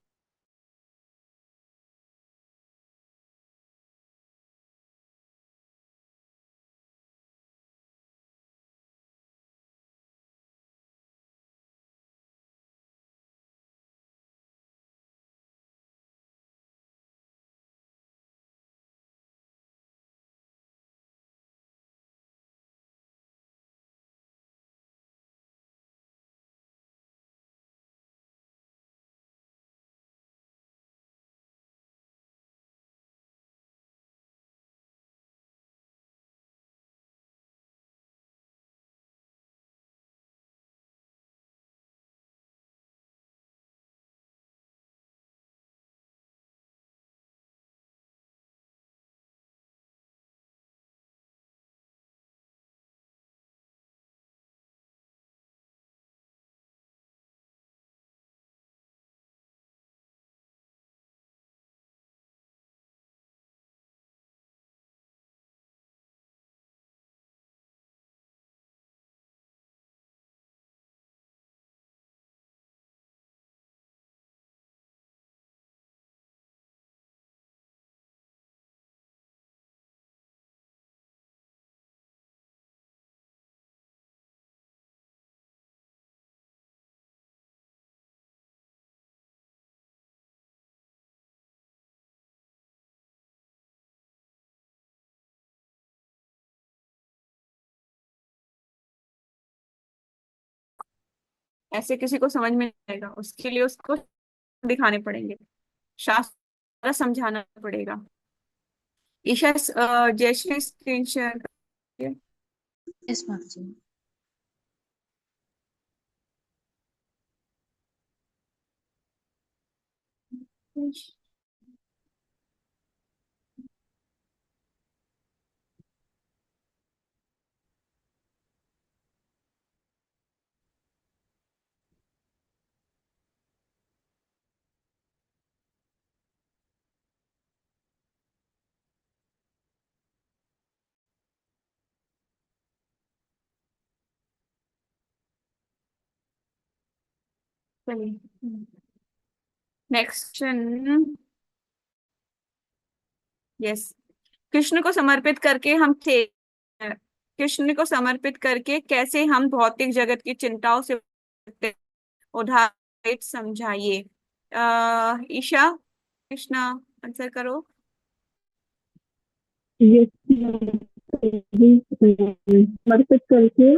ऐसे किसी को समझ में नहीं आएगा, उसके लिए उसको दिखाने पड़ेंगे, शास्त्र समझाना पड़ेगा। ईशा जयश्री स्क्रीन शेयर करिए। यस मैम जी। चलिए नेक्स्ट क्वेश्चन। यस, कृष्ण को समर्पित करके हम थे कृष्ण को समर्पित करके कैसे हम भौतिक जगत की चिंताओं से मुक्त हैं? उदाहरण समझाइए। ईशा, कृष्णा आंसर करो। ये समर्पित करके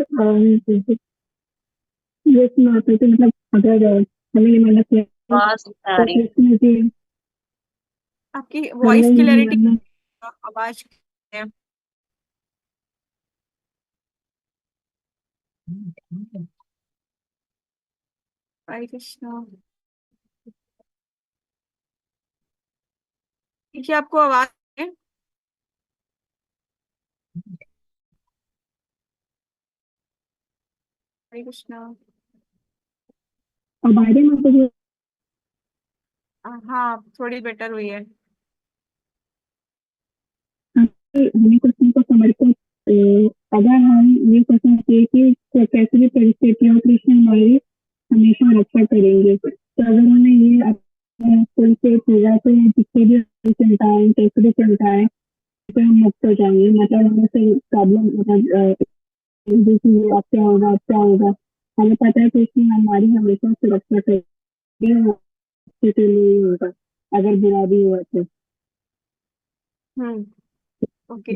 ये समर्पित मतलब अगर हमें ये मन्नत है आवाज नहीं आ तो रही। कृष्ण जी आपकी हमें वॉइस ये क्लैरिटी, मन्नत आवाज है। हरे कृष्णा। देखिए आपको आवाज है? हरे कृष्णा। अब आ रही है मतलब हाँ, थोड़ी बेटर हुई है। हमें कृष्ण को समर्पित अगर हम ये सोचना चाहिए कि कैसी भी परिस्थितियों में कृष्ण हमारी हमेशा रक्षा करेंगे, तो अगर हमें ये अपने कुल से पूजा से जितनी भी चिंताएं कैसी भी चिंताएं तो हम मुक्त हो जाएंगे। मतलब हमें से प्रॉब्लम मतलब देखिए अब क्या होगा अब क्या होगा, हमें पता है कृष्ण हमारी हमेशा सुरक्षा करेंगे, वो अच्छे के लिए ही होगा अगर बुरा भी हुआ तो। ओके,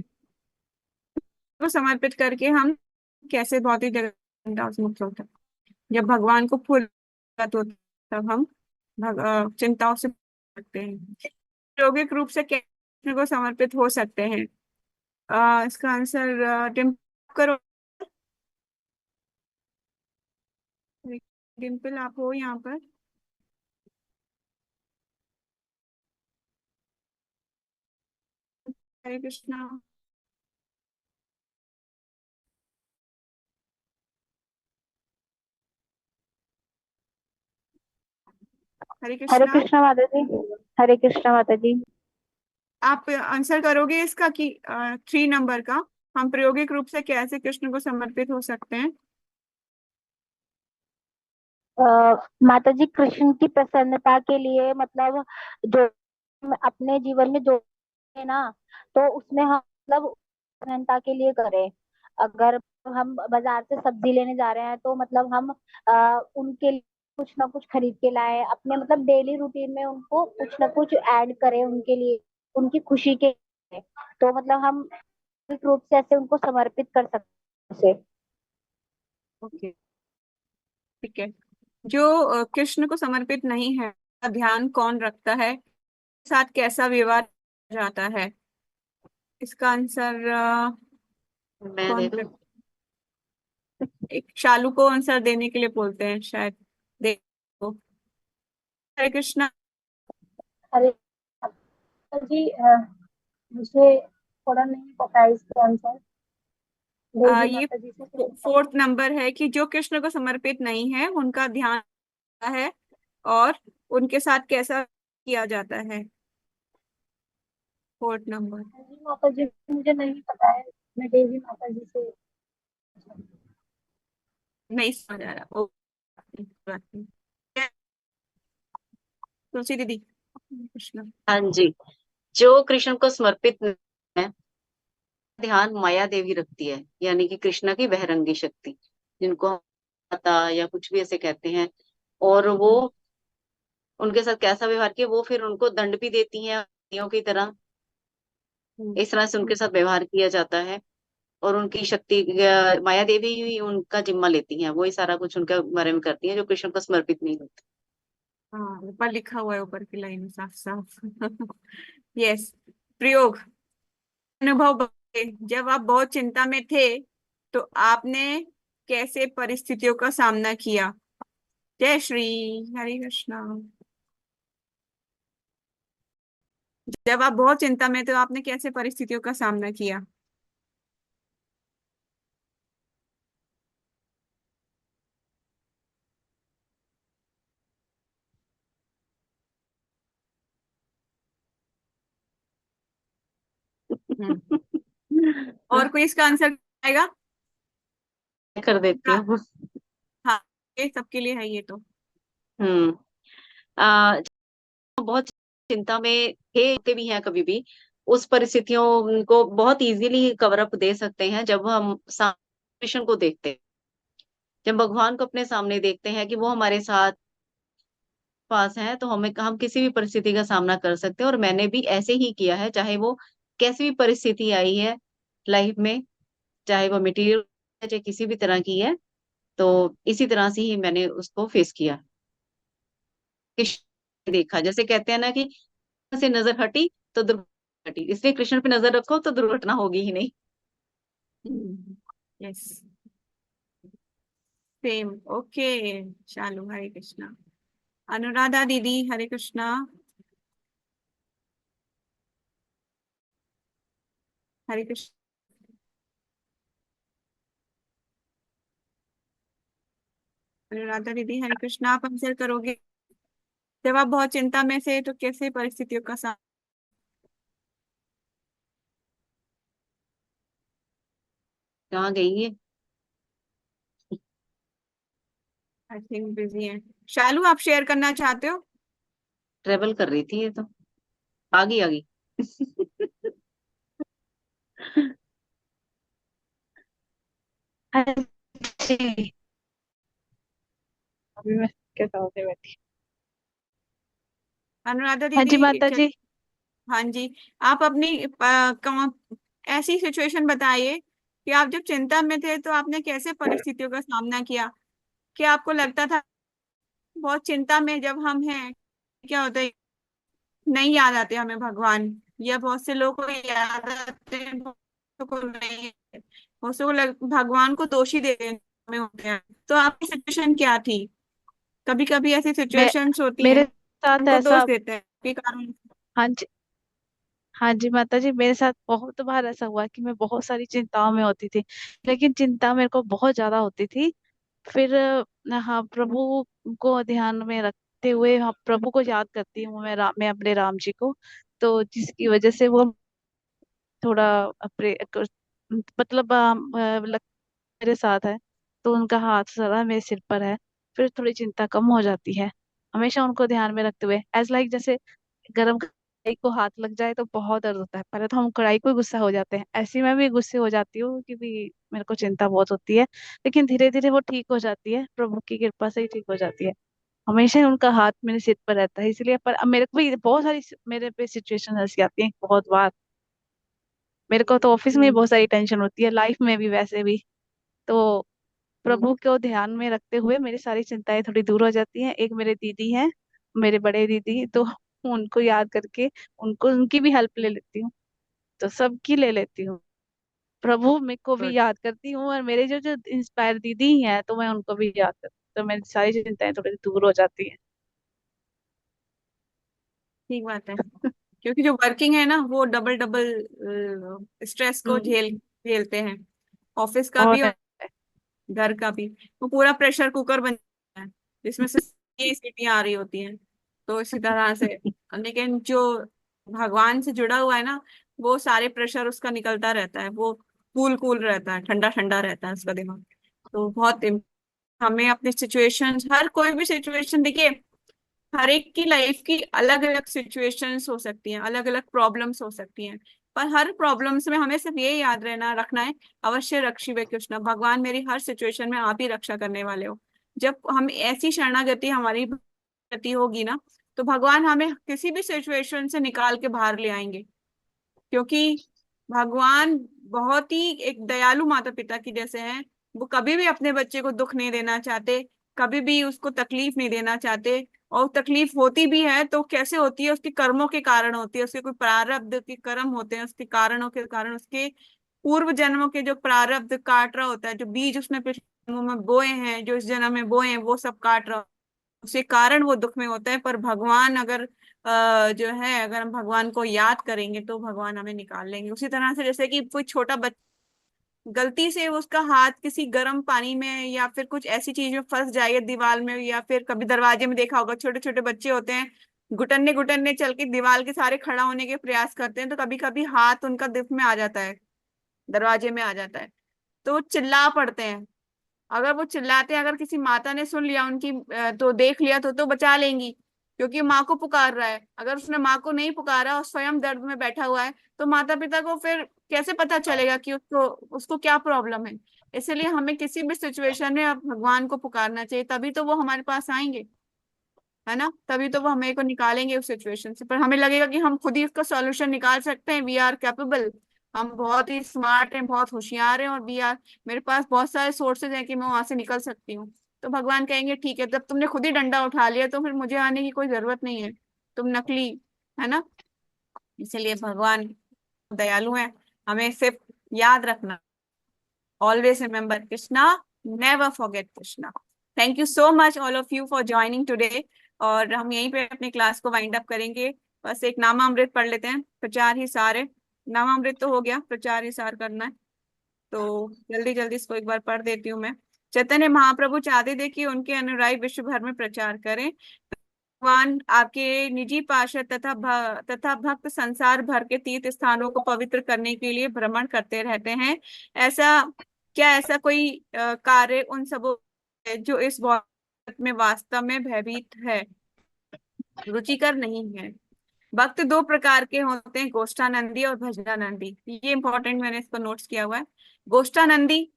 तो समर्पित करके हम कैसे भौतिक जगत की चिंताओं से मुक्त होते हैं? जब भगवान को फुल होता है, तब हम चिंताओं से मुक्त सकते हैं। यौगिक रूप से कृष्ण को समर्पित हो सकते हैं? इसका आंसर करो। डिम्पल, आप हो यहाँ पर? हरे कृष्णा। हरे हरे कृष्णा। कृष्णा माता जी। हरे कृष्णा माता जी। आप आंसर करोगे इसका कि 3 नंबर का, हम प्रायोगिक रूप से कैसे कृष्ण को समर्पित हो सकते हैं? माता जी, कृष्ण की प्रसन्नता के लिए मतलब जो हम अपने जीवन में जो है ना, तो उसमें हम मतलब प्रसन्नता के लिए करें। अगर हम बाजार से सब्जी लेने जा रहे हैं तो मतलब हम उनके लिए कुछ ना कुछ खरीद के लाए, अपने मतलब डेली रूटीन में उनको कुछ ना कुछ ऐड करें उनके लिए, उनकी खुशी के लिए। तो मतलब हम एक रूप से ऐसे उनको समर्पित कर सकते हैं उसे। ओके, ठीक है। जो कृष्ण को समर्पित नहीं है, का ध्यान कौन रखता है, साथ कैसा व्यवहार जाता है? इसका आंसर मैं दे कौन दूं? कर एक शालू को आंसर देने के लिए बोलते हैं शायद। देखो। हरे कृष्णा। हरे जी, मुझे थोड़ा नहीं पता है इसका आंसर, देवी ये माता जी से पूछता हूँ। 4th नंबर है कि जो कृष्ण को समर्पित नहीं है उनका ध्यान रखता है और उनके साथ कैसा किया जाता है। 4th number. देवी माता जी मुझे नहीं पता है, मैं देवी माता जी से। नहीं समझ आ रहा, ओ बात नहीं। तुलसी दीदी, कृष्ण। हाँ जी, जो कृष्ण को समर्पित है ध्यान माया देवी रखती है, यानी कि कृष्णा की बहरंगी शक्ति, जिनको हम माता या कुछ भी ऐसे कहते हैं। और वो उनके साथ कैसा व्यवहार किया, वो फिर उनको दंड भी देती हैं पत्नियों की तरह। इस तरह से उनके साथ व्यवहार किया जाता है। और उनकी शक्ति माया देवी ही उनका जिम्मा लेती हैं, वो ही सारा कुछ उनके बारे में करती हैं, जो कृष्ण को समर्पित नहीं होते। हाँ, ऊपर लिखा हुआ है, ऊपर की लाइन में साफ साफ। यस। प्रयोग। अनुभव बताइए, जब आप बहुत चिंता में थे तो आपने कैसे परिस्थितियों का सामना किया? जय श्री हरे कृष्णा। जब आप बहुत चिंता में थे तो आपने कैसे परिस्थितियों का सामना किया? हम्म। और कोई इसका आंसर आएगा? कर देती हूँ। हाँ, ये सबके लिए है ये तो। हम्म। बहुत चिंता में थे भी हैं कभी भी, उस परिस्थितियों को बहुत इजीली कवर अप दे सकते हैं जब हम सिचुएशन को देखते हैं, जब भगवान को अपने सामने देखते हैं कि वो हमारे साथ पास हैं, तो हम किसी भी परिस्थिति का सामना कर सकते हैं। और मैंने भी ऐसे ही किया है, चाहे वो कैसी भी परिस्थिति आई है लाइफ में, चाहे वो मटेरियल चाहे किसी भी तरह की है, तो इसी तरह से ही मैंने उसको फेस किया। कृष्ण देखा, जैसे कहते हैं ना कि से नजर हटी तो दुर्घटना हटी, इसलिए कृष्ण पे नजर रखो तो दुर्घटना होगी ही नहीं। Yes, same. ओके। चालू, हरे कृष्णा। अनुराधा दीदी, हरे कृष्णा। हरे कृष्ण। अनुराधा दीदी, हरे कृष्णा, आप आंसर करोगे? जब आप बहुत चिंता में थे तो कैसे परिस्थितियों का सामना? कहाँ गई है? आई थिंक बिजी है। शालू, आप शेयर करना चाहते हो? ट्रेवल कर रही थी ये तो। आ गई आ गई। हाँ जी, अभी मैं के साथ ही बैठी। अनुराधा हाँ जी दीदी माता जी। हाँ जी। आप अपनी ऐसी सिचुएशन बताइए कि आप जब चिंता में थे तो आपने कैसे परिस्थितियों का सामना किया। क्या आपको लगता था बहुत चिंता में जब हम हैं, क्या होता है, नहीं याद आते हमें भगवान, या बहुत से लोगों को याद आते हैं, बहुत को नहीं, बहुत से को भगवान को दोषी देने में होते हैं। तो आपकी सिचुएशन क्या थी? कभी कभी ऐसी मैं सिचुएशंस होती हैं, मेरे साथ उनको दोष ऐसा। देते हैं के कारण। हाँ जी। हाँ जी माता जी, मेरे साथ बहुत बार ऐसा हुआ कि मैं बहुत सारी चिंताओं में होती थी, लेकिन चिंता मेरे को बहुत ज्यादा होती थी। फिर हाँ, प्रभु को ध्यान में रखते हुए, हाँ, प्रभु को याद करती हूँ मैं अपने राम जी को। तो जिसकी वजह से वो थोड़ा मतलब मेरे साथ है, तो उनका हाथ सदा मेरे सिर पर है। फिर थोड़ी चिंता कम हो जाती है, हमेशा उनको ध्यान में रखते हुए। एज लाइक जैसे गरम कढ़ाई को हाथ लग जाए तो बहुत दर्द होता है, पहले तो हम कढ़ाई को ही गुस्सा हो जाते हैं, ऐसे मैं भी गुस्से हो जाती हूँ कि भी मेरे को चिंता बहुत होती है। लेकिन धीरे धीरे वो ठीक हो जाती है, प्रभु की कृपा से ही ठीक हो जाती है। हमेशा ही उनका हाथ मेरे सिर पर रहता है, इसलिए। पर अब मेरे को भी बहुत सारी मेरे पे सिचुएशन ऐसी आती हैं बहुत बार। मेरे को तो ऑफिस में भी हम्म। बहुत सारी टेंशन होती है, लाइफ में भी वैसे भी। तो प्रभु को ध्यान में रखते हुए मेरी सारी चिंताएं थोड़ी दूर हो जाती हैं। एक मेरे दीदी हैं, मेरे बड़े दीदी, तो उनको याद करके उनको उनकी भी हेल्प ले लेती हूँ, तो सबकी ले लेती हूँ। प्रभु मेरे को भी गुड। याद करती हूँ, और मेरे जो जो इंस्पायर दीदी हैं तो मैं उनको भी याद करती हूँ, तो मेरी सारी चिंताएं थोड़ी दूर हो जाती हैं। ठीक बात है, क्योंकि जो वर्किंग है ना वो डबल डबल स्ट्रेस को हम्म। झेलते हैं, ऑफिस का और भी और घर का भी। वो पूरा प्रेशर कुकर बन जाता है जिसमें से ये सीटियां आ रही होती हैं। तो इसी तरह से, लेकिन जो भगवान से जुड़ा हुआ है ना, वो सारे प्रेशर उसका निकलता रहता है, वो कूल कूल रहता है, ठंडा ठंडा रहता है उसका दिमाग। तो बहुत हमें अपनी सिचुएशन, हर कोई भी सिचुएशन देखिए, हर एक की लाइफ की अलग अलग सिचुएशंस हो सकती हैं, अलग अलग प्रॉब्लम्स हो सकती हैं। पर हर प्रॉब्लम्स में हमें सिर्फ ये याद रहना रखना है, अवश्य रक्षिवे कृष्ण, भगवान मेरी हर सिचुएशन में आप ही रक्षा करने वाले हो। जब हम ऐसी शरणागति हमारी गति होगी ना, तो भगवान हमें किसी भी सिचुएशन से निकाल के बाहर ले आएंगे। क्योंकि भगवान बहुत ही एक दयालु माता पिता की जैसे हैं। वो कभी भी अपने बच्चे को दुख नहीं देना चाहते, कभी भी उसको तकलीफ नहीं देना चाहते। और तकलीफ होती भी है तो कैसे होती है, उसके कर्मों के कारण होती है, उसके कोई प्रारब्ध के कर्म होते हैं, उसके कारणों के कारण, उसके पूर्व जन्मों के जो प्रारब्ध काट रहा होता है, जो बीज उसने पिछले जन्मों में बोए हैं, जो इस जन्म में बोए हैं, वो सब काट रहा, उसके कारण वो दुख में होता है। पर भगवान अगर जो है अगर हम भगवान को याद करेंगे तो भगवान हमें निकाल लेंगे। उसी तरह से जैसे कि कोई छोटा गलती से उसका हाथ किसी गर्म पानी में या फिर कुछ ऐसी चीज में फंस जाए, या दीवार में, या फिर कभी दरवाजे में देखा होगा छोटे छोटे बच्चे होते हैं, घुटने घुटने चल के दीवार के सारे खड़ा होने के प्रयास करते हैं, तो कभी कभी हाथ उनका दिफ में आ जाता है, दरवाजे में आ जाता है, तो वो चिल्ला पड़ते हैं। अगर वो चिल्लाते हैं, अगर किसी माता ने सुन लिया उनकी तो देख लिया तो बचा लेंगी, क्योंकि माँ को पुकार रहा है। अगर उसने माँ को नहीं पुकारा और स्वयं दर्द में बैठा हुआ है, तो माता पिता को फिर कैसे पता चलेगा कि उसको उसको क्या प्रॉब्लम है। इसलिए हमें किसी भी सिचुएशन में अब भगवान को पुकारना चाहिए, तभी तो वो हमारे पास आएंगे, है ना, तभी तो वो हमें को निकालेंगे उस सिचुएशन से। पर हमें लगेगा कि हम खुद ही उसका सॉल्यूशन निकाल सकते हैं, वी आर कैपेबल, हम बहुत ही स्मार्ट हैं, बहुत होशियार हैं, और वी आर, मेरे पास बहुत सारे सोर्सेज हैं कि मैं वहां से निकल सकती हूँ। तो भगवान कहेंगे ठीक है, जब तुमने खुद ही डंडा उठा लिया तो फिर मुझे आने की कोई जरूरत नहीं है, तुम नकली, है ना। इसलिए भगवान दयालु हैं, हमें सिर्फ याद रखना, always remember Krishna, never forget Krishna. Thank you so much all of you for joining today। और हम यहीं पे अपने क्लास को वाइंड अप करेंगे। बस एक नामामृत पढ़ लेते हैं, प्रचार ही सार है। नामामृत तो हो गया, प्रचार ही सार करना है, तो जल्दी जल्दी इसको एक बार पढ़ देती हूँ मैं। चैतन्य महाप्रभु चाहते थे कि उनके अनुयायी विश्व भर में प्रचार करें। भगवान आपके निजी पार्षद तथा भक्त संसार भर के तीर्थ स्थानों को पवित्र करने के लिए भ्रमण करते रहते हैं। ऐसा कोई कार्य उन सबों है जो इस भारत में वास्तव में भयभीत है, रुचिकर नहीं है। भक्त दो प्रकार के होते हैं, गोष्ठानंदी और भजनानंदी। ये इंपॉर्टेंट, मैंने इसको नोट्स किया हुआ है। गोष्ठानंदी,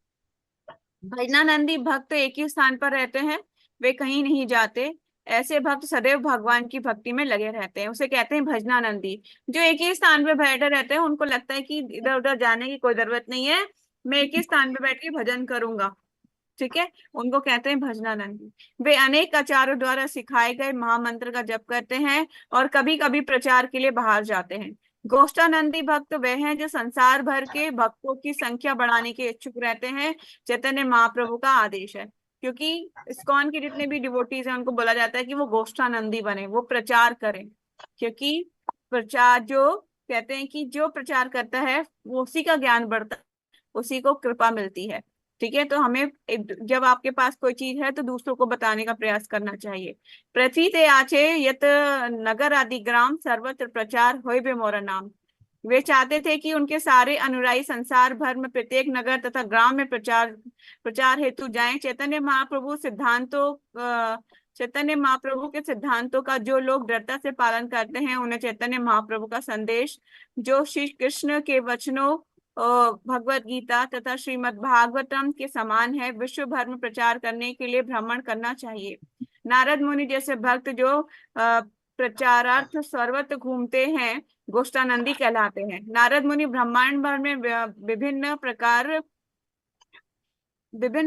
भजनानंदी भक्त एक ही स्थान पर रहते हैं, वे कहीं नहीं जाते। ऐसे भक्त सदैव भगवान की भक्ति में लगे रहते हैं, उसे कहते हैं भजनानंदी। जो एक ही स्थान पे बैठे रहते हैं, उनको लगता है कि इधर उधर जाने की कोई जरूरत नहीं है, मैं एक ही स्थान पे बैठ के भजन करूंगा, ठीक है, उनको कहते हैं भजनानंदी। वे अनेक आचार्यों द्वारा सिखाए गए महामंत्र का जप करते हैं और कभी कभी प्रचार के लिए बाहर जाते हैं। गोष्ठानंदी भक्त वे हैं जो संसार भर के भक्तों की संख्या बढ़ाने के इच्छुक रहते हैं। चैतन्य महाप्रभु का आदेश है, क्योंकि इस्कॉन के जितने भी डिवोटीज हैं उनको बोला जाता है कि वो गोष्ठानंदी बने, वो प्रचार करें, क्योंकि प्रचार, जो कहते हैं कि जो प्रचार करता है वो उसी का ज्ञान बढ़ता है, उसी को कृपा मिलती है। ठीक है, तो हमें जब आपके पास कोई चीज है तो दूसरों को बताने का प्रयास करना चाहिए। पृथ्वी ते आचे यत नगर आदि ग्राम सर्वत्र प्रचार होय बे मोरा नाम। वे चाहते थे कि उनके सारे अनुयायी संसार भर में प्रत्येक नगर तथा ग्राम में प्रचार हेतु जाएं। चैतन्य महाप्रभु के सिद्धांतों का जो लोग दृढ़ता से पालन करते हैं, उन्हें चैतन्य महाप्रभु का संदेश, जो श्री कृष्ण के वचनों, भगवत गीता तथा श्रीमद् भागवतम के समान है, विश्व भर में प्रचार करने के लिए भ्रमण करना चाहिए। नारद मुनि जैसे भक्त जो प्रचारार्थ सर्वत्र घूमते हैं, गोष्ठानंदी कहलाते हैं। नारद मुनि ब्रह्मांड भर में विभिन्न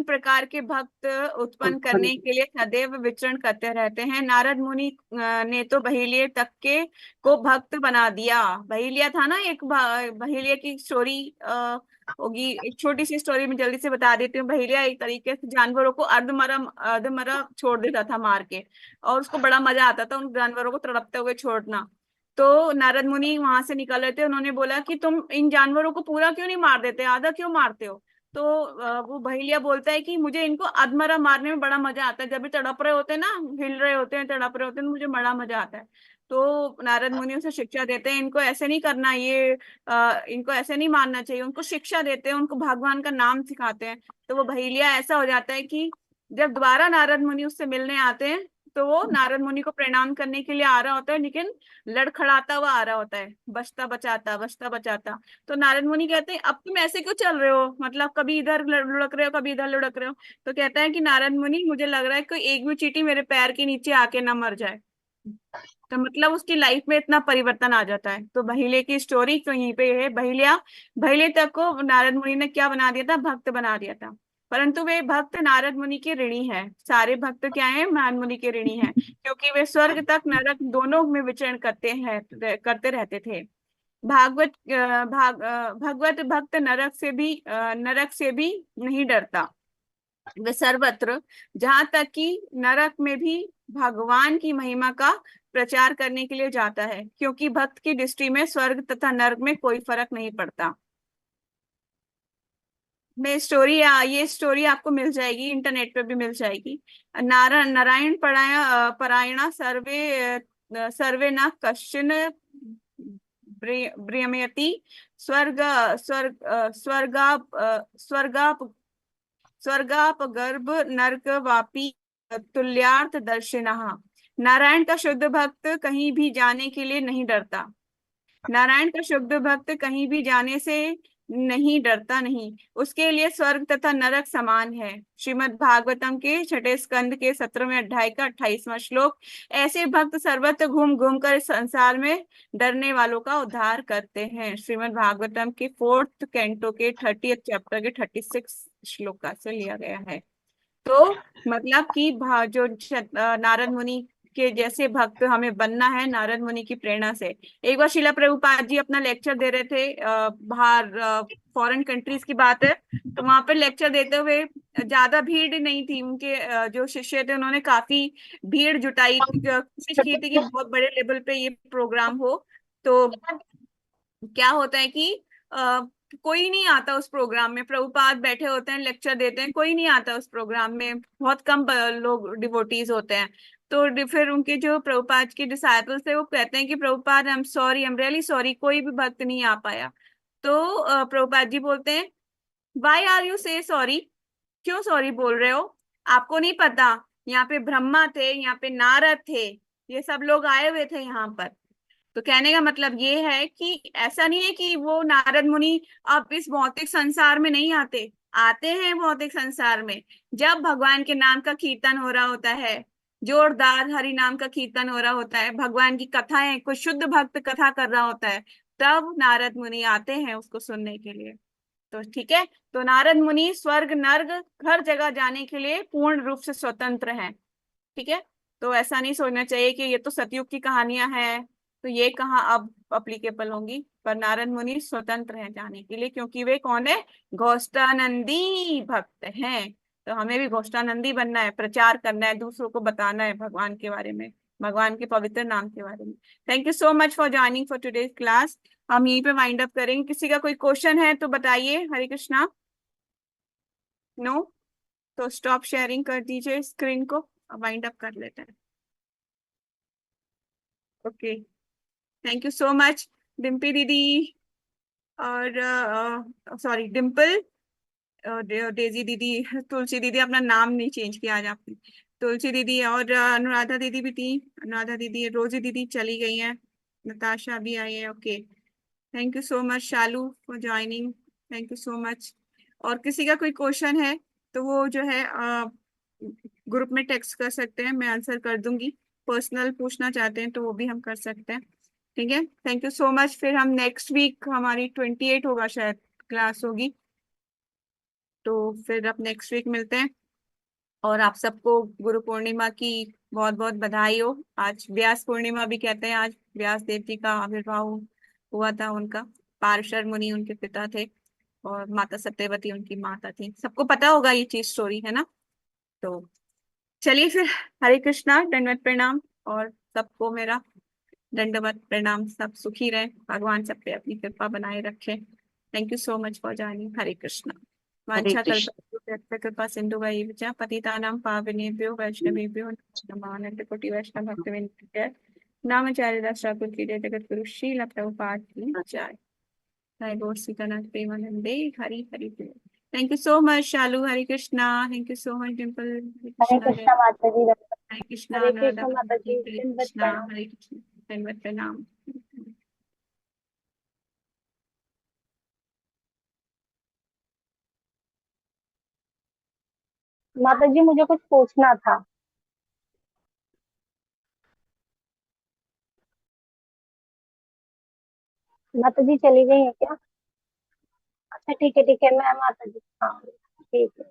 प्रकार के भक्त उत्पन्न करने के लिए सदैव विचरण करते रहते हैं। नारद मुनि ने तो बहेलिये तक के को भक्त बना दिया। बहेलिया था ना, एक बहेलिया की स्टोरी होगी, एक छोटी सी स्टोरी में जल्दी से बता देती हूँ। बहेलिया एक तरीके से जानवरों को अर्धमरा छोड़ देता था मार के, और उसको बड़ा मजा आता था उन जानवरों को तड़पते हुए छोड़ना। तो नारद मुनि वहां से निकल रहे थे, उन्होंने बोला कि तुम इन जानवरों को पूरा क्यों नहीं मार देते, आधा क्यों मारते हो। तो वो बहेलिया बोलता है कि मुझे इनको अधमरा मारने में बड़ा मजा आता है, जब भी तड़प रहे होते हैं ना, हिल रहे होते हैं, तड़प रहे होते हैं, मुझे बड़ा मजा आता है। तो नारद मुनि उसे शिक्षा देते हैं, इनको ऐसे नहीं करना, इनको ऐसे नहीं मारना चाहिए, उनको शिक्षा देते हैं, उनको भगवान का नाम सिखाते हैं। तो वो बहेलिया ऐसा हो जाता है कि जब दोबारा नारद मुनि उससे मिलने आते हैं, तो वो नारद मुनि को प्रणाम करने के लिए आ रहा होता है, लेकिन लड़खड़ाता हुआ आ रहा होता है, बचता बचाता। तो नारद मुनि कहते हैं अब तुम ऐसे क्यों चल रहे हो, मतलब कभी इधर लुढ़क रहे हो, कभी इधर लुढ़क रहे हो। तो कहता है कि नारद मुनि, मुझे लग रहा है कोई एक भी चींटी मेरे पैर के नीचे आके ना मर जाए। तो मतलब उसकी लाइफ में इतना परिवर्तन आ जाता है। तो बहेलिया की स्टोरी तो यहीं पे है। बहेलिया तक को नारद मुनि ने क्या बना दिया था, भक्त बना दिया था। परंतु वे भक्त नारद मुनि के ऋणी हैं। सारे भक्त क्या हैं, नारद मुनि के ऋणी हैं, क्योंकि वे स्वर्ग तक नरक दोनों में विचरण करते रहते थे। भगवत भक्त नरक से भी नहीं डरता। वे सर्वत्र, जहां तक कि नरक में भी भगवान की महिमा का प्रचार करने के लिए जाता है, क्योंकि भक्त की दृष्टि में स्वर्ग तथा नरक में कोई फर्क नहीं पड़ता। ये स्टोरी आपको मिल जाएगी, इंटरनेट पे भी मिल जाएगी। नारायण परायणा सर्वे न कश्चन भ्रमयति स्वर्ग स्वर्ग स्वर्गाप स्वर्गाप स्वर्गापगर्भ नरक वापी तुल्यार्थ दर्शिनः। नारायण का शुद्ध भक्त कहीं भी जाने के लिए नहीं डरता। नारायण का शुद्ध भक्त कहीं भी जाने से नहीं डरता, नहीं, उसके लिए स्वर्ग तथा नरक समान है। श्रीमद् भागवतम के छठे स्कंद के 17वें अध्याय का 28वां श्लोक। ऐसे भक्त सर्वत्र घूम घूम कर इस संसार में डरने वालों का उद्धार करते हैं। श्रीमद् भागवतम के 4th कैंटो के 30th चैप्टर के 36 श्लोक का से लिया गया है। तो मतलब कि नारद मुनि के जैसे भक्त हमें बनना है, नारद मुनि की प्रेरणा से। एक बार शिला प्रभुपाद जी अपना लेक्चर दे रहे थे, बाहर फॉरेन कंट्रीज की बात है, तो वहां पे लेक्चर देते हुए ज्यादा भीड़ नहीं थी, उनके जो शिष्य थे उन्होंने काफी भीड़ जुटाई, कोशिश की थी कि बहुत बड़े लेवल पे ये प्रोग्राम हो। तो क्या होता है कि कोई नहीं आता उस प्रोग्राम में, प्रभुपाद बैठे होते हैं लेक्चर देते हैं, कोई नहीं आता उस प्रोग्राम में, बहुत कम लोग डिवोटीज होते हैं। तो फिर उनके जो प्रभुपाद के डिसाइपल्स थे वो कहते हैं कि Prabhupada, I am sorry, I am really sorry, कोई भी भक्त नहीं आ पाया। तो प्रभुपाद जी बोलते हैं, वाई आर यू से सॉरी, क्यों सॉरी बोल रहे हो? आपको नहीं पता, यहाँ पे ब्रह्मा थे, यहाँ पे नारद थे, ये सब लोग आए हुए थे यहाँ पर। तो कहने का मतलब ये है कि ऐसा नहीं है कि वो नारद मुनि अब इस भौतिक संसार में नहीं आते, आते हैं भौतिक संसार में। जब भगवान के नाम का कीर्तन हो रहा होता है, जोरदार हरि नाम का कीर्तन हो रहा होता है, भगवान की कथाएं, कोई शुद्ध भक्त कथा कर रहा होता है, तब नारद मुनि आते हैं उसको सुनने के लिए। तो ठीक है, तो नारद मुनि स्वर्ग नर्क हर जगह जाने के लिए पूर्ण रूप से स्वतंत्र हैं। ठीक है, तो ऐसा नहीं सोचना चाहिए कि ये तो सतयुग की कहानियां हैं, तो ये कहाँ अब अप्लीकेबल होंगी। पर नारद मुनि स्वतंत्र हैं जाने के लिए, क्योंकि वे कौन है? घोष्ठानंदी भक्त हैं। तो हमें भी घोष्ठानंदी बनना है, प्रचार करना है, दूसरों को बताना है भगवान के बारे में, भगवान के पवित्र नाम के बारे में। Thank you so much for joining for today's class. हम यहीं पे वाइंड अप करेंगे। किसी का कोई क्वेश्चन है तो बताइए। हरे कृष्णा। नो? तो स्टॉप शेयरिंग कर दीजिए स्क्रीन को, वाइंड अप कर लेते हैं। Okay, thank you so much Dimpy दीदी, और सॉरी डिम्पल, डेजी दीदी, तुलसी दीदी, अपना नाम नहीं चेंज किया आज आपने। तुलसी दीदी और अनुराधा दीदी भी थी। अनुराधा दीदी, रोजी दीदी चली गई हैं, नताशा भी आई है। Okay, thank you so much Shalu for joining, thank you so much. और किसी का कोई क्वेश्चन है तो वो जो है ग्रुप में टेक्स्ट कर सकते हैं, मैं आंसर कर दूंगी। पर्सनल पूछना चाहते हैं तो वो भी हम कर सकते हैं। ठीक है, थैंक यू सो मच। फिर हम नेक्स्ट वीक, हमारी 28 होगा शायद क्लास होगी, तो फिर अब नेक्स्ट वीक मिलते हैं। और आप सबको गुरु पूर्णिमा की बहुत बहुत बधाई हो। आज व्यास पूर्णिमा भी कहते हैं, आज व्यास देव जी का आविर्भाव हुआ था। उनका पार्शर मुनि उनके पिता थे, और माता सत्यवती उनकी माता थी। सबको पता होगा ये चीज, स्टोरी है ना। तो चलिए फिर, हरे कृष्णा, दंडवत प्रणाम, और सबको मेरा दंडवत प्रणाम। सब सुखी रहे, भगवान सब पे अपनी कृपा बनाए रखे। Thank you so much for joining. Hare Krishna. हरे वांछा कृष्ण। कल्पतरुभ्यश्च कृपा सिन्धुभैव च पतितानां पावनेभ्यो वैष्णवेभ्यो नमो कोटि वैष्णव भक्तवृंद नामचार्य दास ठाकुर की जय। जगत गुरु श्रील प्रभुपाद की जय। जय गौर सीतानाथ प्रेमानंदे। हरि हरि बोल। Thank you so much Shalu. Hare Krishna. Thank you so much Dimple. Hare Hare Krishna. जय कृष्णा माता जी। हरे कृष्णा। हरे अनुराधा कृष्णा माता हरे जी, दंडवत कृष्णा। प्रणाम। हरे कृष्णा। दंडवत प्रणाम। माता जी मुझे कुछ पूछना था। माता जी चली गई है क्या? अच्छा ठीक है, ठीक है, मैं माता जी, हाँ ठीक है।